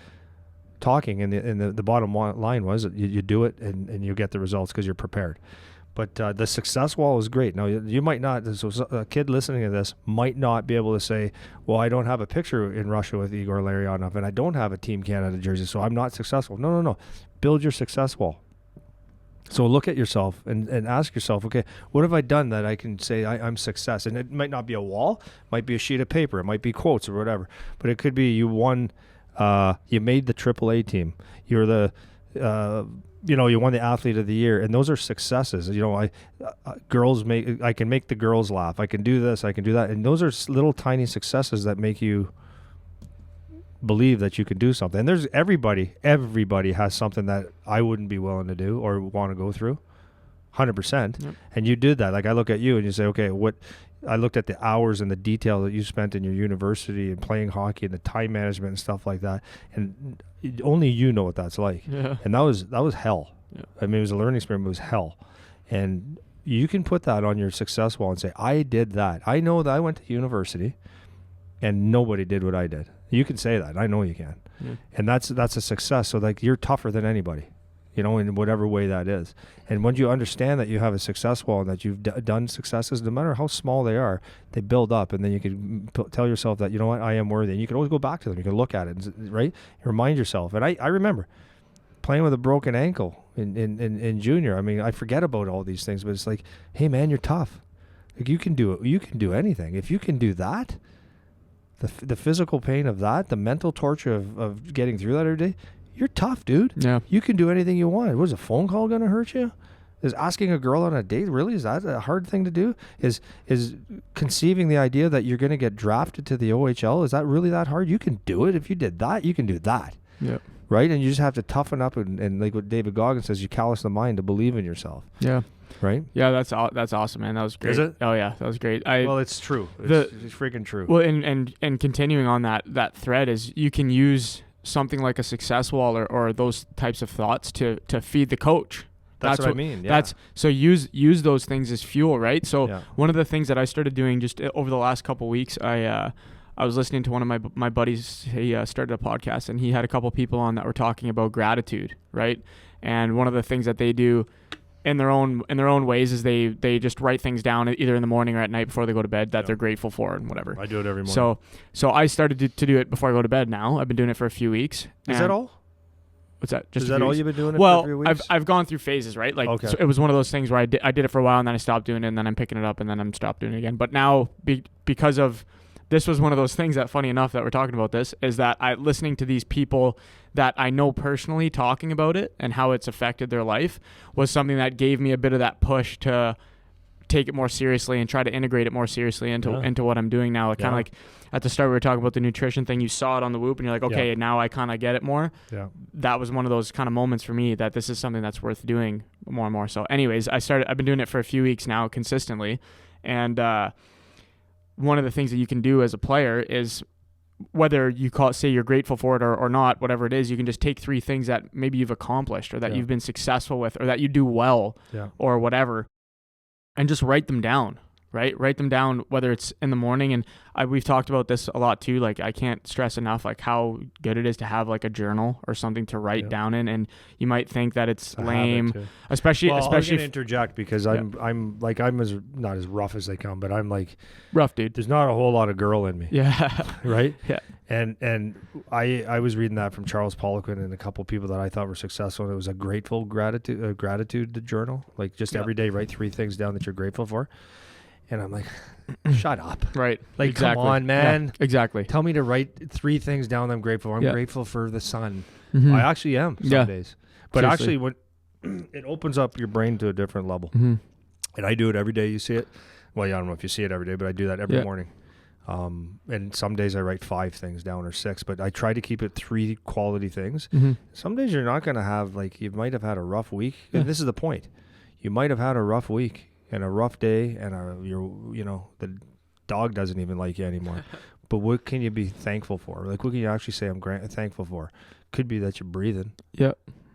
talking, and the bottom line was that you do it and you get the results because you're prepared. But the success wall is great. Now, you might not, so a kid listening to this might not be able to say, well, I don't have a picture in Russia with Igor Larionov, and I don't have a Team Canada jersey, so I'm not successful. No. Build your success wall. So look at yourself and ask yourself, okay, what have I done that I can say I'm success? And it might not be a wall, it might be a sheet of paper, it might be quotes or whatever, but it could be you won, you made the AAA team, you're the, you won the athlete of the year, and those are successes. I can make the girls laugh, I can do this, I can do that, and those are little tiny successes that make you believe that you can do something. And there's everybody has something that I wouldn't be willing to do or want to go through 100%. Yep. And you did that. Like, I look at you and you say, okay, I looked at the hours and the detail that you spent in your university and playing hockey and the time management and stuff like that. And only you know what that's like. Yeah. And that was hell. Yeah. I mean, it was a learning experience, but it was hell. And you can put that on your success wall and say, I did that. I know that I went to university and nobody did what I did. You can say that. I know you can. Yeah. And that's a success. So, like, you're tougher than anybody, in whatever way that is. And when you understand that you have a success wall and that you've done successes, no matter how small they are, they build up. And then you can tell yourself that, you know what, I am worthy. And you can always go back to them. You can look at it, right? Remind yourself. And I remember playing with a broken ankle in junior. I mean, I forget about all these things, but it's like, hey, man, you're tough. Like, you can do it. You can do anything. If you can do that, the physical pain of that, the mental torture of getting through that every day, you're tough, dude. Yeah. You can do anything you want. Was a phone call going to hurt you? Is asking a girl on a date, really, is that a hard thing to do? Is conceiving the idea that you're going to get drafted to the OHL, is that really that hard? You can do it. If you did that, you can do that. Yeah. Right? And you just have to toughen up and like what David Goggins says, you callous the mind to believe in yourself. Yeah. Right? Yeah, that's awesome, man. That was great. Is it? Oh, yeah, that was great. Well, it's true. It's freaking true. Well, and continuing on that thread is you can use something like a success wall or those types of thoughts to feed the coach. That's what I mean. Yeah. So use those things as fuel, right? So one of the things that I started doing just over the last couple of weeks, I was listening to one of my buddies. He started a podcast, and he had a couple people on that were talking about gratitude, right? And one of the things that they do in their own ways is they just write things down either in the morning or at night before they go to bed that they're grateful for and whatever. I do it every morning. So I started to do it before I go to bed now. I've been doing it for a few weeks. Is that all? What's that? Just is that all you've been doing it for a few weeks? I've gone through phases, right? Like, okay. So it was one of those things where I did it for a while, and then I stopped doing it, and then I'm picking it up, and then I'm stopped doing it again. But now, because of this was one of those things that, funny enough, that we're talking about this, is that listening to these people that I know personally talking about it and how it's affected their life was something that gave me a bit of that push to take it more seriously and try to integrate it more seriously into what I'm doing now. Kind of like at the start we were talking about the nutrition thing. You saw it on the Whoop and you're like, okay, now I kind of get it more. Yeah. That was one of those kind of moments for me that this is something that's worth doing more and more. So anyways, I've been doing it for a few weeks now consistently. And one of the things that you can do as a player is, whether you say you're grateful for it or not, whatever it is, you can just take 3 things that maybe you've accomplished or that you've been successful with or that you do well or whatever, and just write them down, right? Write them down, whether it's in the morning. And we've talked about this a lot too. Like, I can't stress enough, like, how good it is to have like a journal or something to write down in. And you might think that it's lame, especially. I'm going to interject because I'm as not as rough as they come, but I'm like rough, dude. There's not a whole lot of girl in me. Yeah. Right. Yeah. And I was reading that from Charles Poliquin and a couple of people that I thought were successful. And it was a gratitude journal. Like, just every day write 3 things down that you're grateful for. And I'm like, shut up. Right. Like, exactly. Come on, man. Yeah, exactly. Tell me to write 3 things down that I'm grateful for. I'm grateful for the sun. Mm-hmm. I actually am some days. But Seriously. actually, when it opens up your brain to a different level. Mm-hmm. And I do it every day. You see it. Well, I don't know if you see it every day, but I do that every morning. And some days I write 5 things down or 6, but I try to keep it 3 quality things. Mm-hmm. Some days you're not going to have, like, you might have had a rough week. Yeah. And this is the point. You might have had a rough week and a rough day, and the dog doesn't even like you anymore. But what can you be thankful for? Like, what can you actually say I'm thankful for? Could be that you're breathing. Yeah.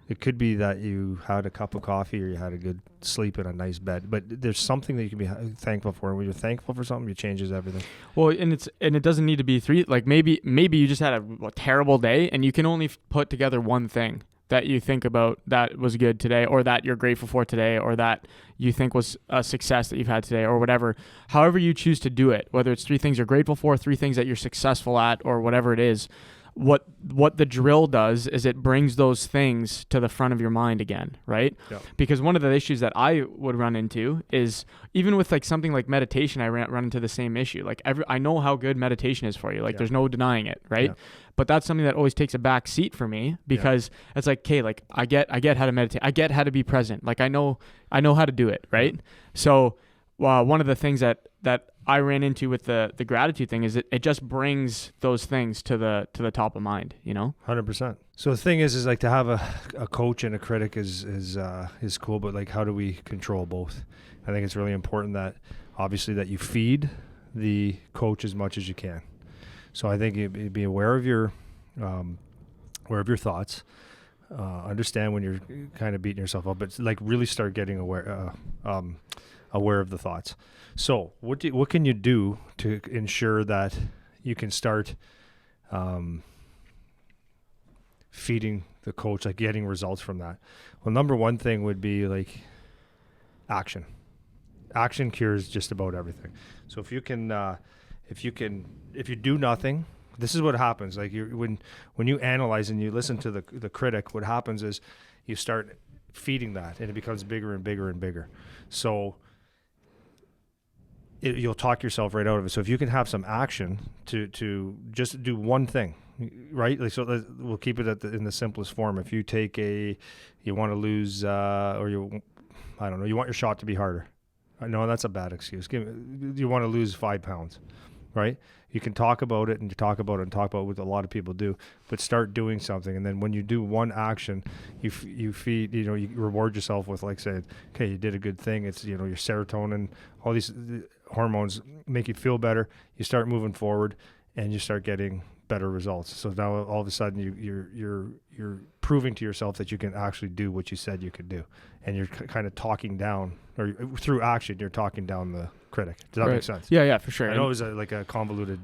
It could be that you had a cup of coffee or you had a good sleep in a nice bed. But there's something that you can be thankful for. And when you're thankful for something, it changes everything. Well, and it doesn't need to be 3. Like, maybe you just had a terrible day and you can only put together one thing that you think about that was good today, or that you're grateful for today, or that you think was a success that you've had today, or whatever. However you choose to do it, whether it's 3 things you're grateful for, 3 things that you're successful at, or whatever it is. What the drill does is it brings those things to the front of your mind again, right? Yeah. Because one of the issues that I would run into is, even with like something like meditation, I run into the same issue. Like, I know how good meditation is for you. Like, there's no denying it, right? Yeah. But that's something that always takes a back seat for me, because it's like, okay, like I get how to meditate. I get how to be present. Like, I know how to do it, right? Yeah. So one of the things that I ran into with the gratitude thing is it just brings those things to the top of mind, 100%. So the thing is like, to have a coach and a critic is cool, but like, how do we control both? I think it's really important that, obviously, that you feed the coach as much as you can. So I think you be aware of your thoughts, understand when you're kind of beating yourself up, but like, really start getting aware of the thoughts. So what can you do to ensure that you can start feeding the coach, like getting results from that? Well, number one thing would be like action. Action cures just about everything. So if you do nothing, this is what happens. Like, when you analyze and you listen to the critic, what happens is you start feeding that, and it becomes bigger and bigger and bigger. So you'll talk yourself right out of it. So if you can have some action to just do one thing, right? Like, so we'll keep it in the simplest form. If you take you want to lose, or you want your shot to be harder. No, that's a bad excuse. You want to lose 5 pounds, right? You can talk about it and talk about what a lot of people do, but start doing something. And then when you do one action, you feed, you reward yourself with, like, saying, okay, you did a good thing. It's, your serotonin, all these hormones make you feel better. You start moving forward and you start getting better results. So now all of a sudden you're proving to yourself that you can actually do what you said you could do. And you're kind of talking down, or through action, you're talking down the critic. Does that make sense? Yeah, for sure. I know it was like a convoluted.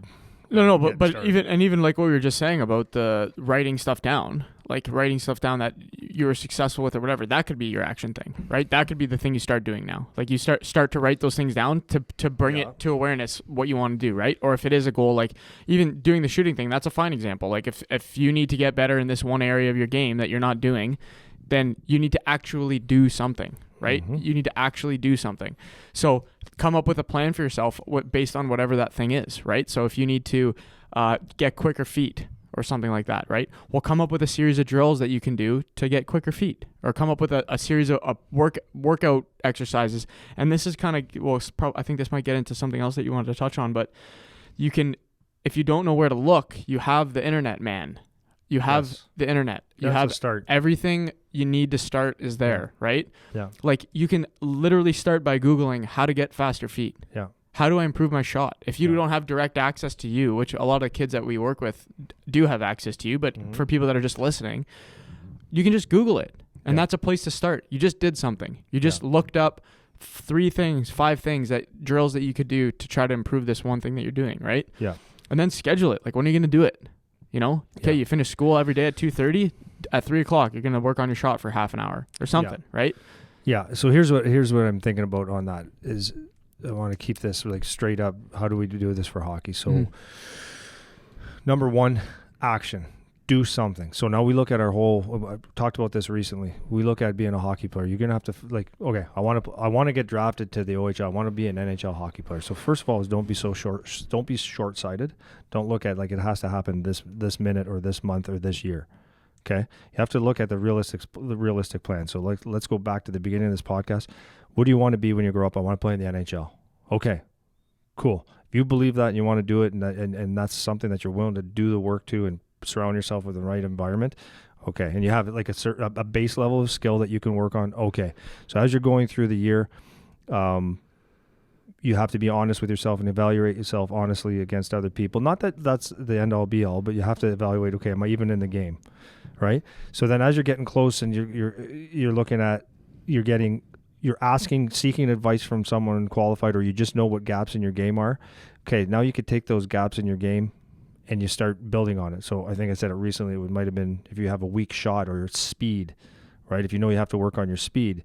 No, but even like what we were just saying about the writing stuff down that you were successful with or whatever, that could be your action thing, right? That could be the thing you start doing now. Like, you start to write those things down to bring it to awareness, what you want to do, right? Or if it is a goal, like even doing the shooting thing, that's a fine example. Like, if you need to get better in this one area of your game that you're not doing, then you need to actually do something, right? Mm-hmm. You need to actually do something. So come up with a plan for yourself based on whatever that thing is, right? So if you need to get quicker feet or something like that, right? Well, come up with a series of drills that you can do to get quicker feet, or come up with a series of workout exercises. And this is kind of, I think this might get into something else that you wanted to touch on, but you can, if you don't know where to look, you have the internet, man. You have the internet. You have everything you need to start is there, right? Yeah. Like, you can literally start by Googling how to get faster feet. Yeah. How do I improve my shot? If you don't have direct access to you, which a lot of kids that we work with do have access to you, but for people that are just listening, you can just Google it. And that's a place to start. You just did something. You just looked up 5 things drills that you could do to try to improve this one thing that you're doing, right? Yeah. And then schedule it. Like, when are you going to do it? You know, okay, you finish school every day at 2:30. At 3 o'clock, you're going to work on your shot for half an hour or something, right? Yeah. So here's what I'm thinking about on that is I want to keep this like straight up. How do we do this for hockey? So number one, action. Do something. So now we look at our whole, I talked about this recently. We look at being a hockey player. You're going to have to okay, I want to get drafted to the OHL. I want to be an NHL hockey player. So first of all is don't be short-sighted. Don't look at like it has to happen this minute or this month or this year. Okay. You have to look at the realistic plan. So let's go back to the beginning of this podcast. What do you want to be when you grow up? I want to play in the NHL. Okay, cool. If you believe that and you want to do it and that's something that you're willing to do the work to and surround yourself with the right environment, okay, and you have like a base level of skill that you can work on, okay. So as you're going through the year, you have to be honest with yourself and evaluate yourself honestly against other people. Not that that's the end all be all, but you have to evaluate, okay, am I even in the game, right? So then as you're getting close and you're looking at, seeking advice from someone qualified, or you just know what gaps in your game are, okay, now you could take those gaps in your game and you start building on it. So I think I said it recently, it might have been if you have a weak shot or your speed, right? If you know you have to work on your speed.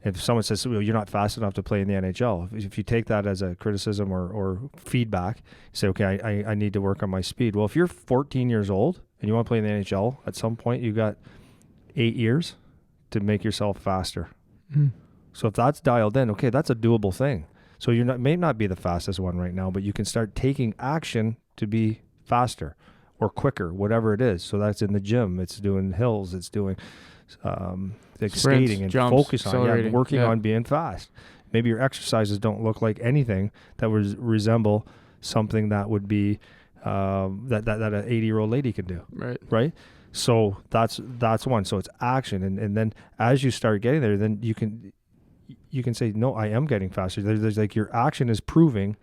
If someone says, well, you're not fast enough to play in the NHL, if you take that as a criticism or feedback, you say, okay, I need to work on my speed. Well, if you're 14 years old and you want to play in the NHL, at some point you got 8 years to make yourself faster. So if that's dialed in, okay, that's a doable thing. So you may not be the fastest one right now, but you can start taking action to be faster or quicker, whatever it is. So that's in the gym. It's doing hills. It's doing skating and jumps, focus on working on being fast. Maybe your exercises don't look like anything that would resemble something that would be that an 80-year-old lady can do. Right. So that's one. So it's action, and then as you start getting there, then you can say, no, I am getting faster. There's like your action is proving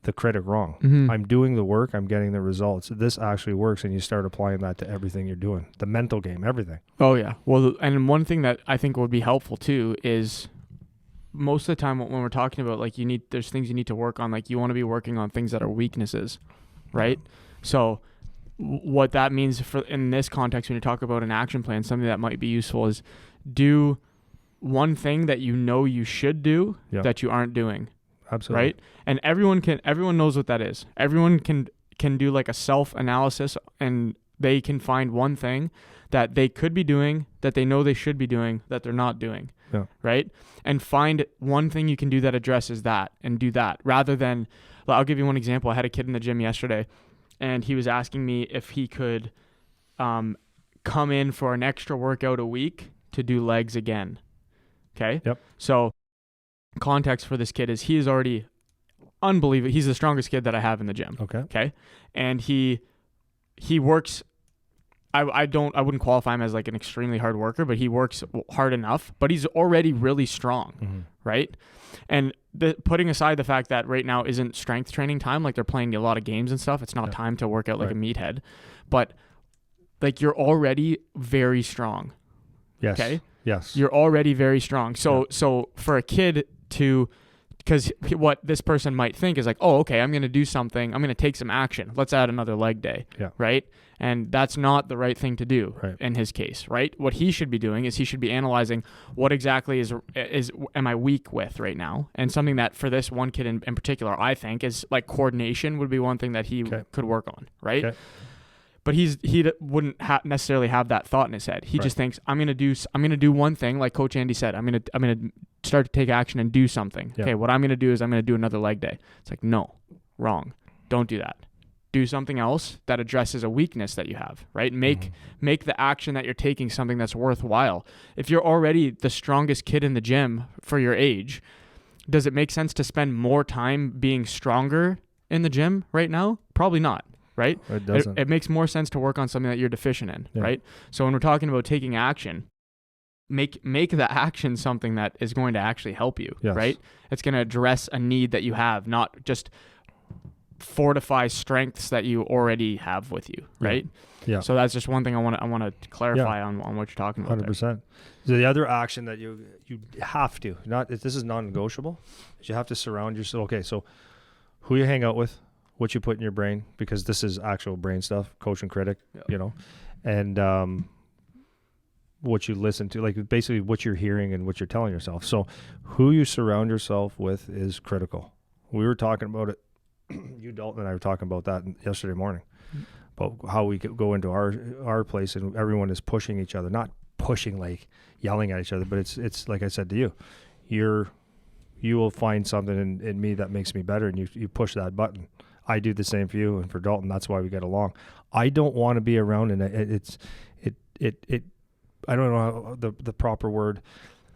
the critic wrong. I'm doing the work, I'm getting the results. This actually works, and you start applying that to everything you're doing. The mental game, everything. Oh yeah. Well, and one thing that I think would be helpful too is most of the time when we're talking about like there's things you need to work on, like you want to be working on things that are weaknesses, right? So what that means in this context, when you talk about an action plan, something that might be useful is do one thing that you know you should do that you aren't doing. Absolutely. Right? And everyone knows what that is. Everyone can do like a self-analysis, and they can find one thing that they could be doing, that they know they should be doing, that they're not doing. Yeah. Right? And find one thing you can do that addresses that and do that, rather than, I'll give you one example. I had a kid in the gym yesterday, and he was asking me if he could come in for an extra workout a week to do legs again. Okay? Yep. So context for this kid is he is already unbelievable. He's the strongest kid that I have in the gym. Okay. And he works, I wouldn't qualify him as like an extremely hard worker, but he works hard enough, but he's already really strong. Right. And putting aside the fact that right now isn't strength training time, like they're playing a lot of games and stuff. It's not time to work out like a meathead, but like you're already very strong. Yes. Okay. Yes. You're already very strong. So for a kid because what this person might think is like, oh, okay, I'm going to do something. I'm going to take some action. Let's add another leg day. Yeah. Right. And that's not the right thing to do in his case. Right. What he should be doing is he should be analyzing what exactly is am I weak with right now? And something that for this one kid in particular, I think is like coordination would be one thing that he could work on. Right. Okay. But he wouldn't necessarily have that thought in his head. He just thinks I'm gonna do one thing, like Coach Andy said. I'm gonna start to take action and do something. Yeah. Okay, what I'm gonna do is I'm gonna do another leg day. It's like, no, wrong. Don't do that. Do something else that addresses a weakness that you have. Right? Make the action that you're taking something that's worthwhile. If you're already the strongest kid in the gym for your age, does it make sense to spend more time being stronger in the gym right now? Probably not. Right? It doesn't. It makes more sense to work on something that you're deficient in, right? So when we're talking about taking action, make the action something that is going to actually help you, right? It's going to address a need that you have, not just fortify strengths that you already have with you, right? Yeah. So that's just one thing I want to clarify on what you're talking about. 100%. So the other action that you have to, this is non-negotiable, is you have to surround yourself. Okay, so who you hang out with, what you put in your brain, because this is actual brain stuff, Coach and Critic, and what you listen to, like basically what you're hearing and what you're telling yourself. So who you surround yourself with is critical. We were talking about it. You, Dalton, and I were talking about that yesterday morning, about how we could go into our place and everyone is pushing each other, not pushing like yelling at each other, but it's like I said to you, you will find something in me that makes me better, and you push that button. I do the same for you and for Dalton. That's why we get along. I don't want to be around, and it I don't know the proper word.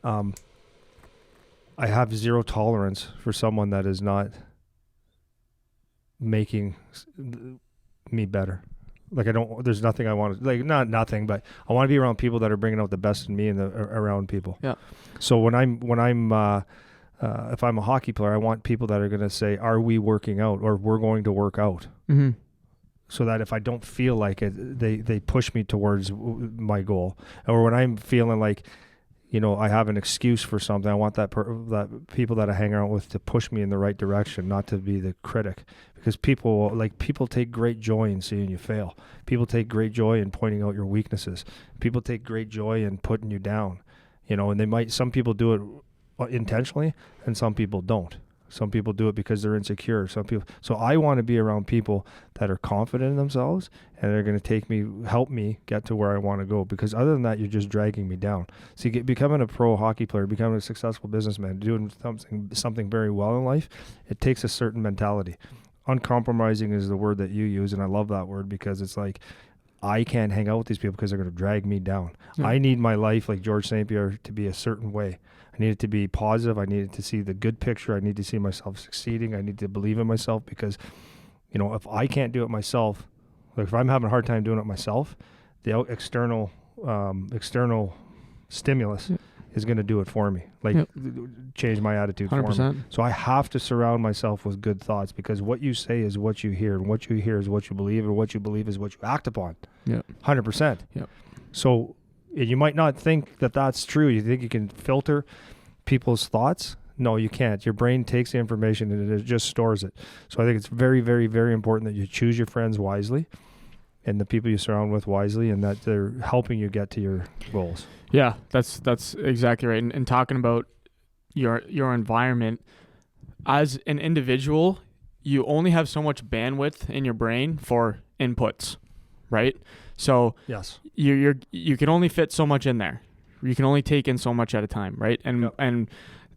I have zero tolerance for someone that is not making me better. Like there's nothing I want to, like, not nothing, but I want to be around people that are bringing out the best in me and around people. Yeah. So when I'm if I'm a hockey player, I want people that are going to say, are we working out, or we're going to work out. Mm-hmm. So that if I don't feel like it, they push me towards my goal. Or when I'm feeling like, I have an excuse for something, I want that people that I hang out with to push me in the right direction, not to be the critic. Because people take great joy in seeing you fail. People take great joy in pointing out your weaknesses. People take great joy in putting you down. And some people do it intentionally, and some people don't. Some people do it because they're insecure. So I want to be around people that are confident in themselves and they're going to help me get to where I want to go. Because other than that, you're just dragging me down. See, becoming a pro hockey player, becoming a successful businessman, doing something very well in life, it takes a certain mentality. Uncompromising is the word that you use, and I love that word, because it's like, I can't hang out with these people because they're going to drag me down. Yeah. I need my life, like George St. Pierre, to be a certain way. I need it to be positive. I need to see the good picture. I need to see myself succeeding. I need to believe in myself, because, if I can't do it myself, like if I'm having a hard time doing it myself, the external stimulus is going to do it for me, change my attitude 100%. For me. So I have to surround myself with good thoughts, because what you say is what you hear, and what you hear is what you believe, and what you believe is what you act upon. 100%. So you might not think that that's true. You think you can filter people's thoughts? No, you can't. Your brain takes the information and it just stores it. So I think it's very, very, very important that you choose your friends wisely and the people you surround with wisely, and that they're helping you get to your goals. Yeah, that's exactly right. And talking about your environment, as an individual, you only have so much bandwidth in your brain for inputs, right? So yes, you can only fit so much in there. You can only take in so much at a time, right? And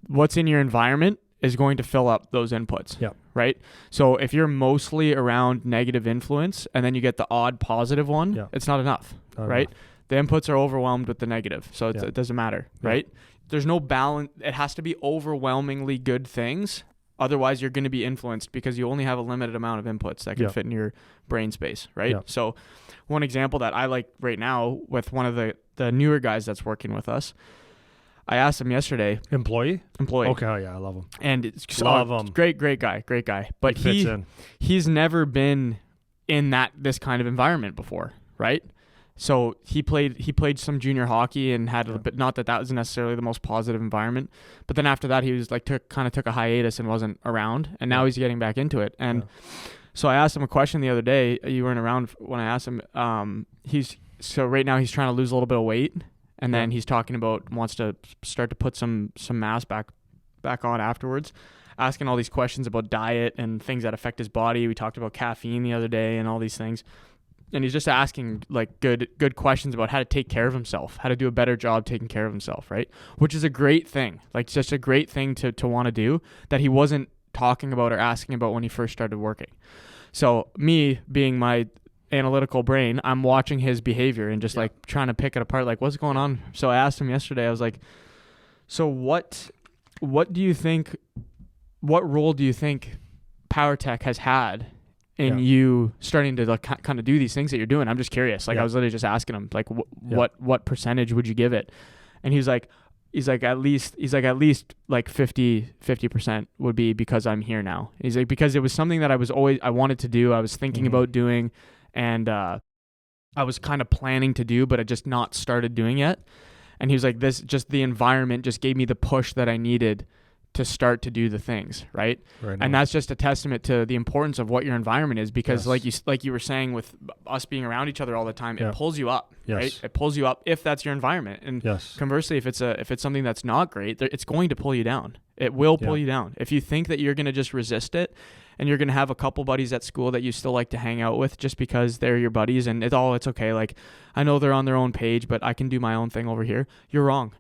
what's in your environment is going to fill up those inputs, right? So if you're mostly around negative influence and then you get the odd positive one, it's not enough, right? The inputs are overwhelmed with the negative, so it doesn't matter, right? There's no balance. It has to be overwhelmingly good things. Otherwise, you're going to be influenced, because you only have a limited amount of inputs that can fit in your brain space, right? So one example that I like right now with one of the newer guys that's working with us, I asked him yesterday. Employee. Okay, oh yeah, I love him. And it's love him. Great guy. But he's never been in this kind of environment before, right? So he played some junior hockey and had but not that was necessarily the most positive environment. But then after that, he was like took a hiatus and wasn't around, and now he's getting back into it. And so I asked him a question the other day. You weren't around when I asked him. So right now he's trying to lose a little bit of weight, and then he's talking about wants to start to put some mass back on afterwards. Asking all these questions about diet and things that affect his body. We talked about caffeine the other day and all these things. And he's just asking like good questions about how to take care of himself, how to do a better job taking care of himself, right? Which is a great thing, like just a great thing to want to do that he wasn't talking about or asking about when he first started working. So me being my analytical brain, I'm watching his behavior and just like trying to pick it apart, like what's going on. So I asked him yesterday, I was like, so what do you think, what role do you think PowerTech has had in you starting to like kind of do these things that you're doing? I'm just curious. Like I was literally just asking him, like, what percentage would you give it? And he was like, he's like at least like 50% would be because I'm here now. He's like, because it was something that I wanted to do. I was thinking about doing, and I was kind of planning to do, but I just not started doing yet. And he was like, the environment just gave me the push that I needed to start to do the things, right? And that's just a testament to the importance of what your environment is, because like you were saying, with us being around each other all the time, it pulls you up, right? It pulls you up if that's your environment. And conversely, if it's something that's not great, it's going to pull you down. It will pull you down. If you think that you're going to just resist it, and you're going to have a couple buddies at school that you still like to hang out with just because they're your buddies and it's okay. Like, I know they're on their own page, but I can do my own thing over here. You're wrong.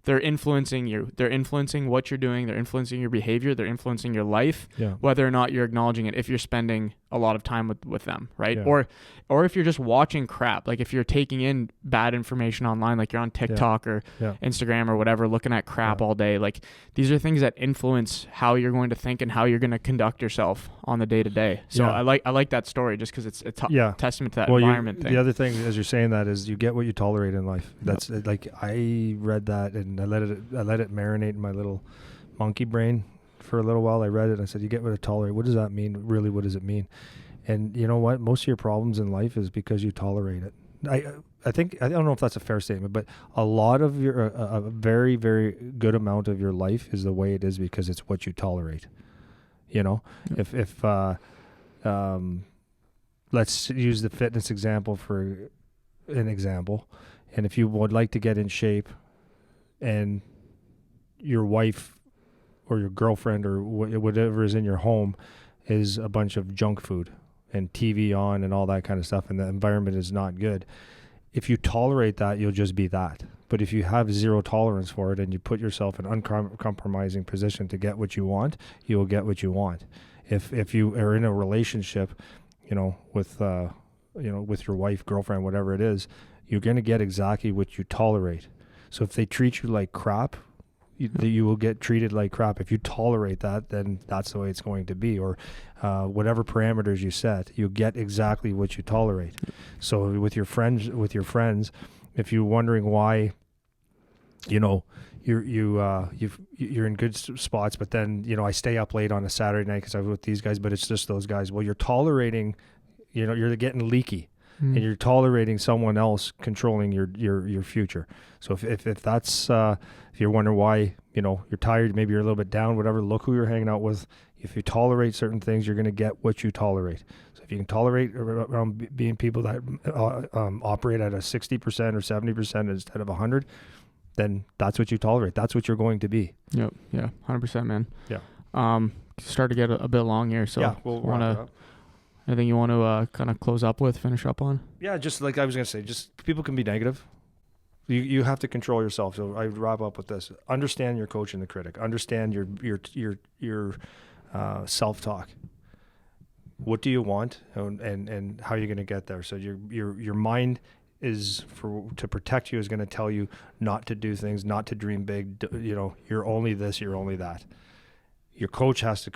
They're influencing you. They're influencing what you're doing. They're influencing your behavior. They're influencing your life, whether or not you're acknowledging it, if you're spending a lot of time with them, right? Or if you're just watching crap, like if you're taking in bad information online, like you're on TikTok or Instagram or whatever, looking at crap all day. Like, these are things that influence how you're going to think and how you're going to conduct yourself on the day to day. So I like that story just because it's a testament to that environment thing. The other thing, as you're saying that, is you get what you tolerate in life. That's like, I read that and I let it marinate in my little monkey brain for a little while. I read it and I said, you get what I tolerate. What does that mean? Really, what does it mean? And you know what? Most of your problems in life is because you tolerate it. I think, I don't know if that's a fair statement, but a lot of your, a very, very good amount of your life is the way it is because it's what you tolerate. You know, if let's use the fitness example for an example. And if you would like to get in shape, and your wife or your girlfriend or whatever is in your home is a bunch of junk food and TV on and all that kind of stuff, and the environment is not good, if you tolerate that, you'll just be that. But if you have zero tolerance for it and you put yourself in an uncompromising position to get what you want, you will get what you want. If you are in a relationship, with your wife, girlfriend, whatever it is, you're going to get exactly what you tolerate. So if they treat you like crap, you will get treated like crap. If you tolerate that, then that's the way it's going to be. Or whatever parameters you set, you get exactly what you tolerate. So with your friends, if you're wondering why, you're in good spots, but then I stay up late on a Saturday night because I'm with these guys, but it's just those guys. Well, you're tolerating, you're getting leaky. And you're tolerating someone else controlling your future. So if that's if you're wondering why you're tired, maybe you're a little bit down, whatever, look who you're hanging out with. If you tolerate certain things, you're going to get what you tolerate. So if you can tolerate around being people that operate at a 60% or 70% instead of 100, then that's what you tolerate. That's what you're going to be. Yep. Yeah. 100%, man. Yeah. Start to get a bit long here, so we'll wrap it up. Anything you want to kind of close up with, finish up on? Yeah, just like I was going to say, just people can be negative. You have to control yourself. So I wrap up with this. Understand your coach and the critic. Understand your self-talk. What do you want and how you're going to get there? So your mind is to protect you, is going to tell you not to do things, not to dream big. You're only this, you're only that. Your coach has to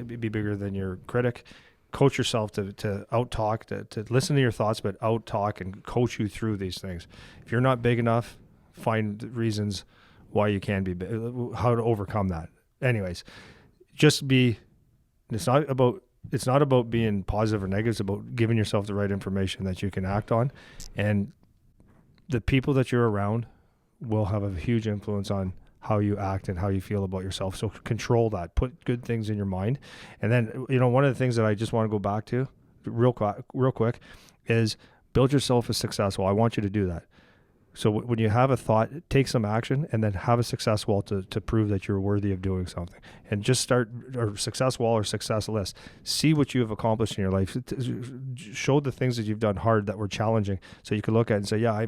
be bigger than your critic. Coach yourself to out-talk, to listen to your thoughts, but out-talk and coach you through these things. If you're not big enough, find reasons why you can be big, how to overcome that. Anyways, it's not about being positive or negative. It's about giving yourself the right information that you can act on. And the people that you're around will have a huge influence on how you act and how you feel about yourself. So control that. Put good things in your mind. And then, one of the things that I just want to go back to real quick is build yourself as successful. I want you to do that. So when you have a thought, take some action and then have a success wall to prove that you're worthy of doing something. And just start or success wall or success list. See what you have accomplished in your life. Show the things that you've done hard that were challenging, so you can look at it and say, yeah,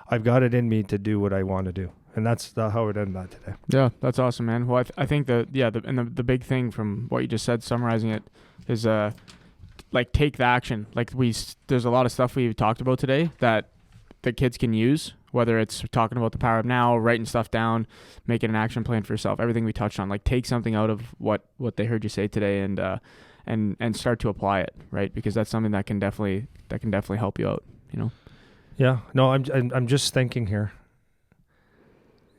I've got it in me to do what I want to do. And that's how it ended that today. Yeah, that's awesome, man. Well, I think the big thing from what you just said, summarizing it, is take the action. There's a lot of stuff we've talked about today that the kids can use, whether it's talking about the power of now, writing stuff down, making an action plan for yourself, everything we touched on. Take something out of what they heard you say today and start to apply it, right? Because that's something that can definitely help you out, Yeah. No, I'm just thinking here.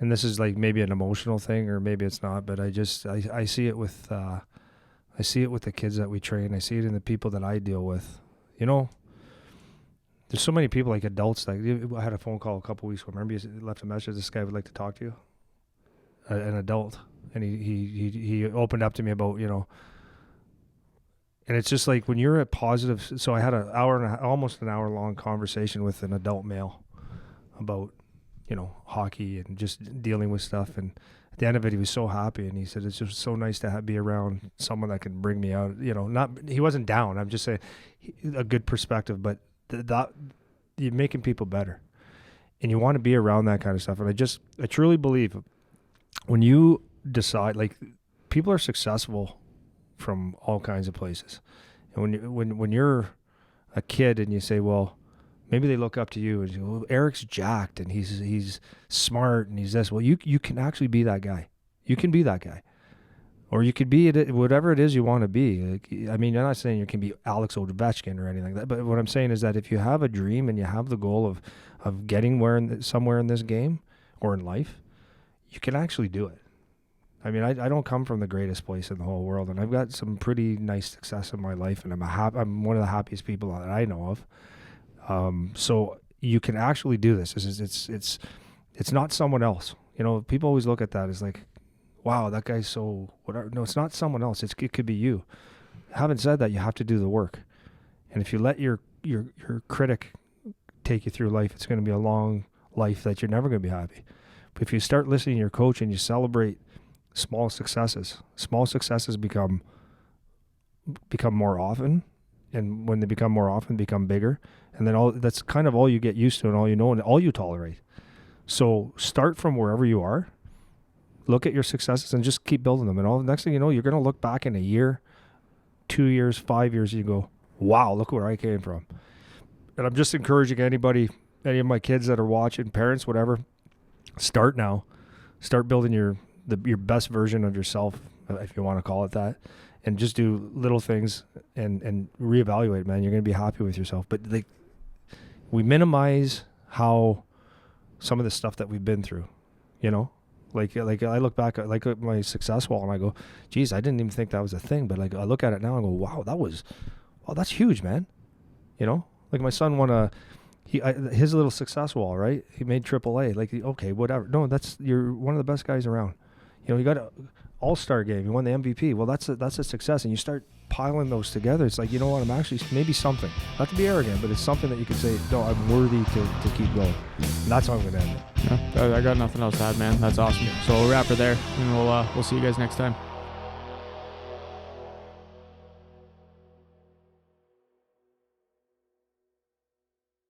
and this is like maybe an emotional thing or maybe it's not, but I see it with the kids that we train. I see it in the people that I deal with. You know, there's so many people, like adults. Like, I had a phone call a couple weeks ago. Remember, you left a message. This guy would like to talk to you, an adult, and he opened up to me about, you know. And it's just like when you're a positive. So I had almost an hour long conversation with an adult male about, you know, hockey and just dealing with stuff. And at the end of it, he was so happy, and he said it's just so nice to be around someone that can bring me out. You know, he wasn't down. I'm just saying a good perspective, but that you're making people better, and you want to be around that kind of stuff. And I truly believe when you decide, like, people are successful from all kinds of places, and when you're a kid and you say, well, maybe they look up to you and say, well, Eric's jacked and he's smart and he's this. Well, you can actually be that guy. You can be that guy. Or you could be whatever it is you want to be. Like, I mean, I'm not saying you can be Alex Ovechkin or anything like that. But what I'm saying is that if you have a dream and you have the goal of getting somewhere in this game or in life, you can actually do it. I mean, I don't come from the greatest place in the whole world, and I've got some pretty nice success in my life, and I'm one of the happiest people that I know of. So you can actually do this. It's not someone else. You know, people always look at that as like, wow, that guy's so whatever. No, it's not someone else. It could be you. Having said that, you have to do the work. And if you let your critic take you through life, it's going to be a long life that you're never going to be happy. But if you start listening to your coach and you celebrate small successes become more often. And when they become more often, become bigger. And then that's kind of all you get used to and all you know and all you tolerate. So start from wherever you are. Look at your successes and just keep building them. And next thing you know, you're going to look back in a year, 2 years, 5 years, and you go, wow, look where I came from. And I'm just encouraging any of my kids that are watching, parents, whatever, start now. Start building your best version of yourself, if you want to call it that. And just do little things and reevaluate, man. You're going to be happy with yourself. But we minimize how some of the stuff that we've been through, you know? Like I look back at my success wall and I go, geez, I didn't even think that was a thing. But like I look at it now and go, wow, that's huge, man. You know? Like my son won his little success wall, right? He made AAA. Like, okay, whatever. No, you're one of the best guys around. You know, you got an all-star game. You won the MVP. Well, that's a success. And you start piling those together. It's like, you know what? I'm actually maybe something. Not to be arrogant, but it's something that you can say, no, I'm worthy to keep going. And that's how I'm going to end it. Yeah, I got nothing else to add, man. That's awesome. So we'll wrap it there, and we'll see you guys next time.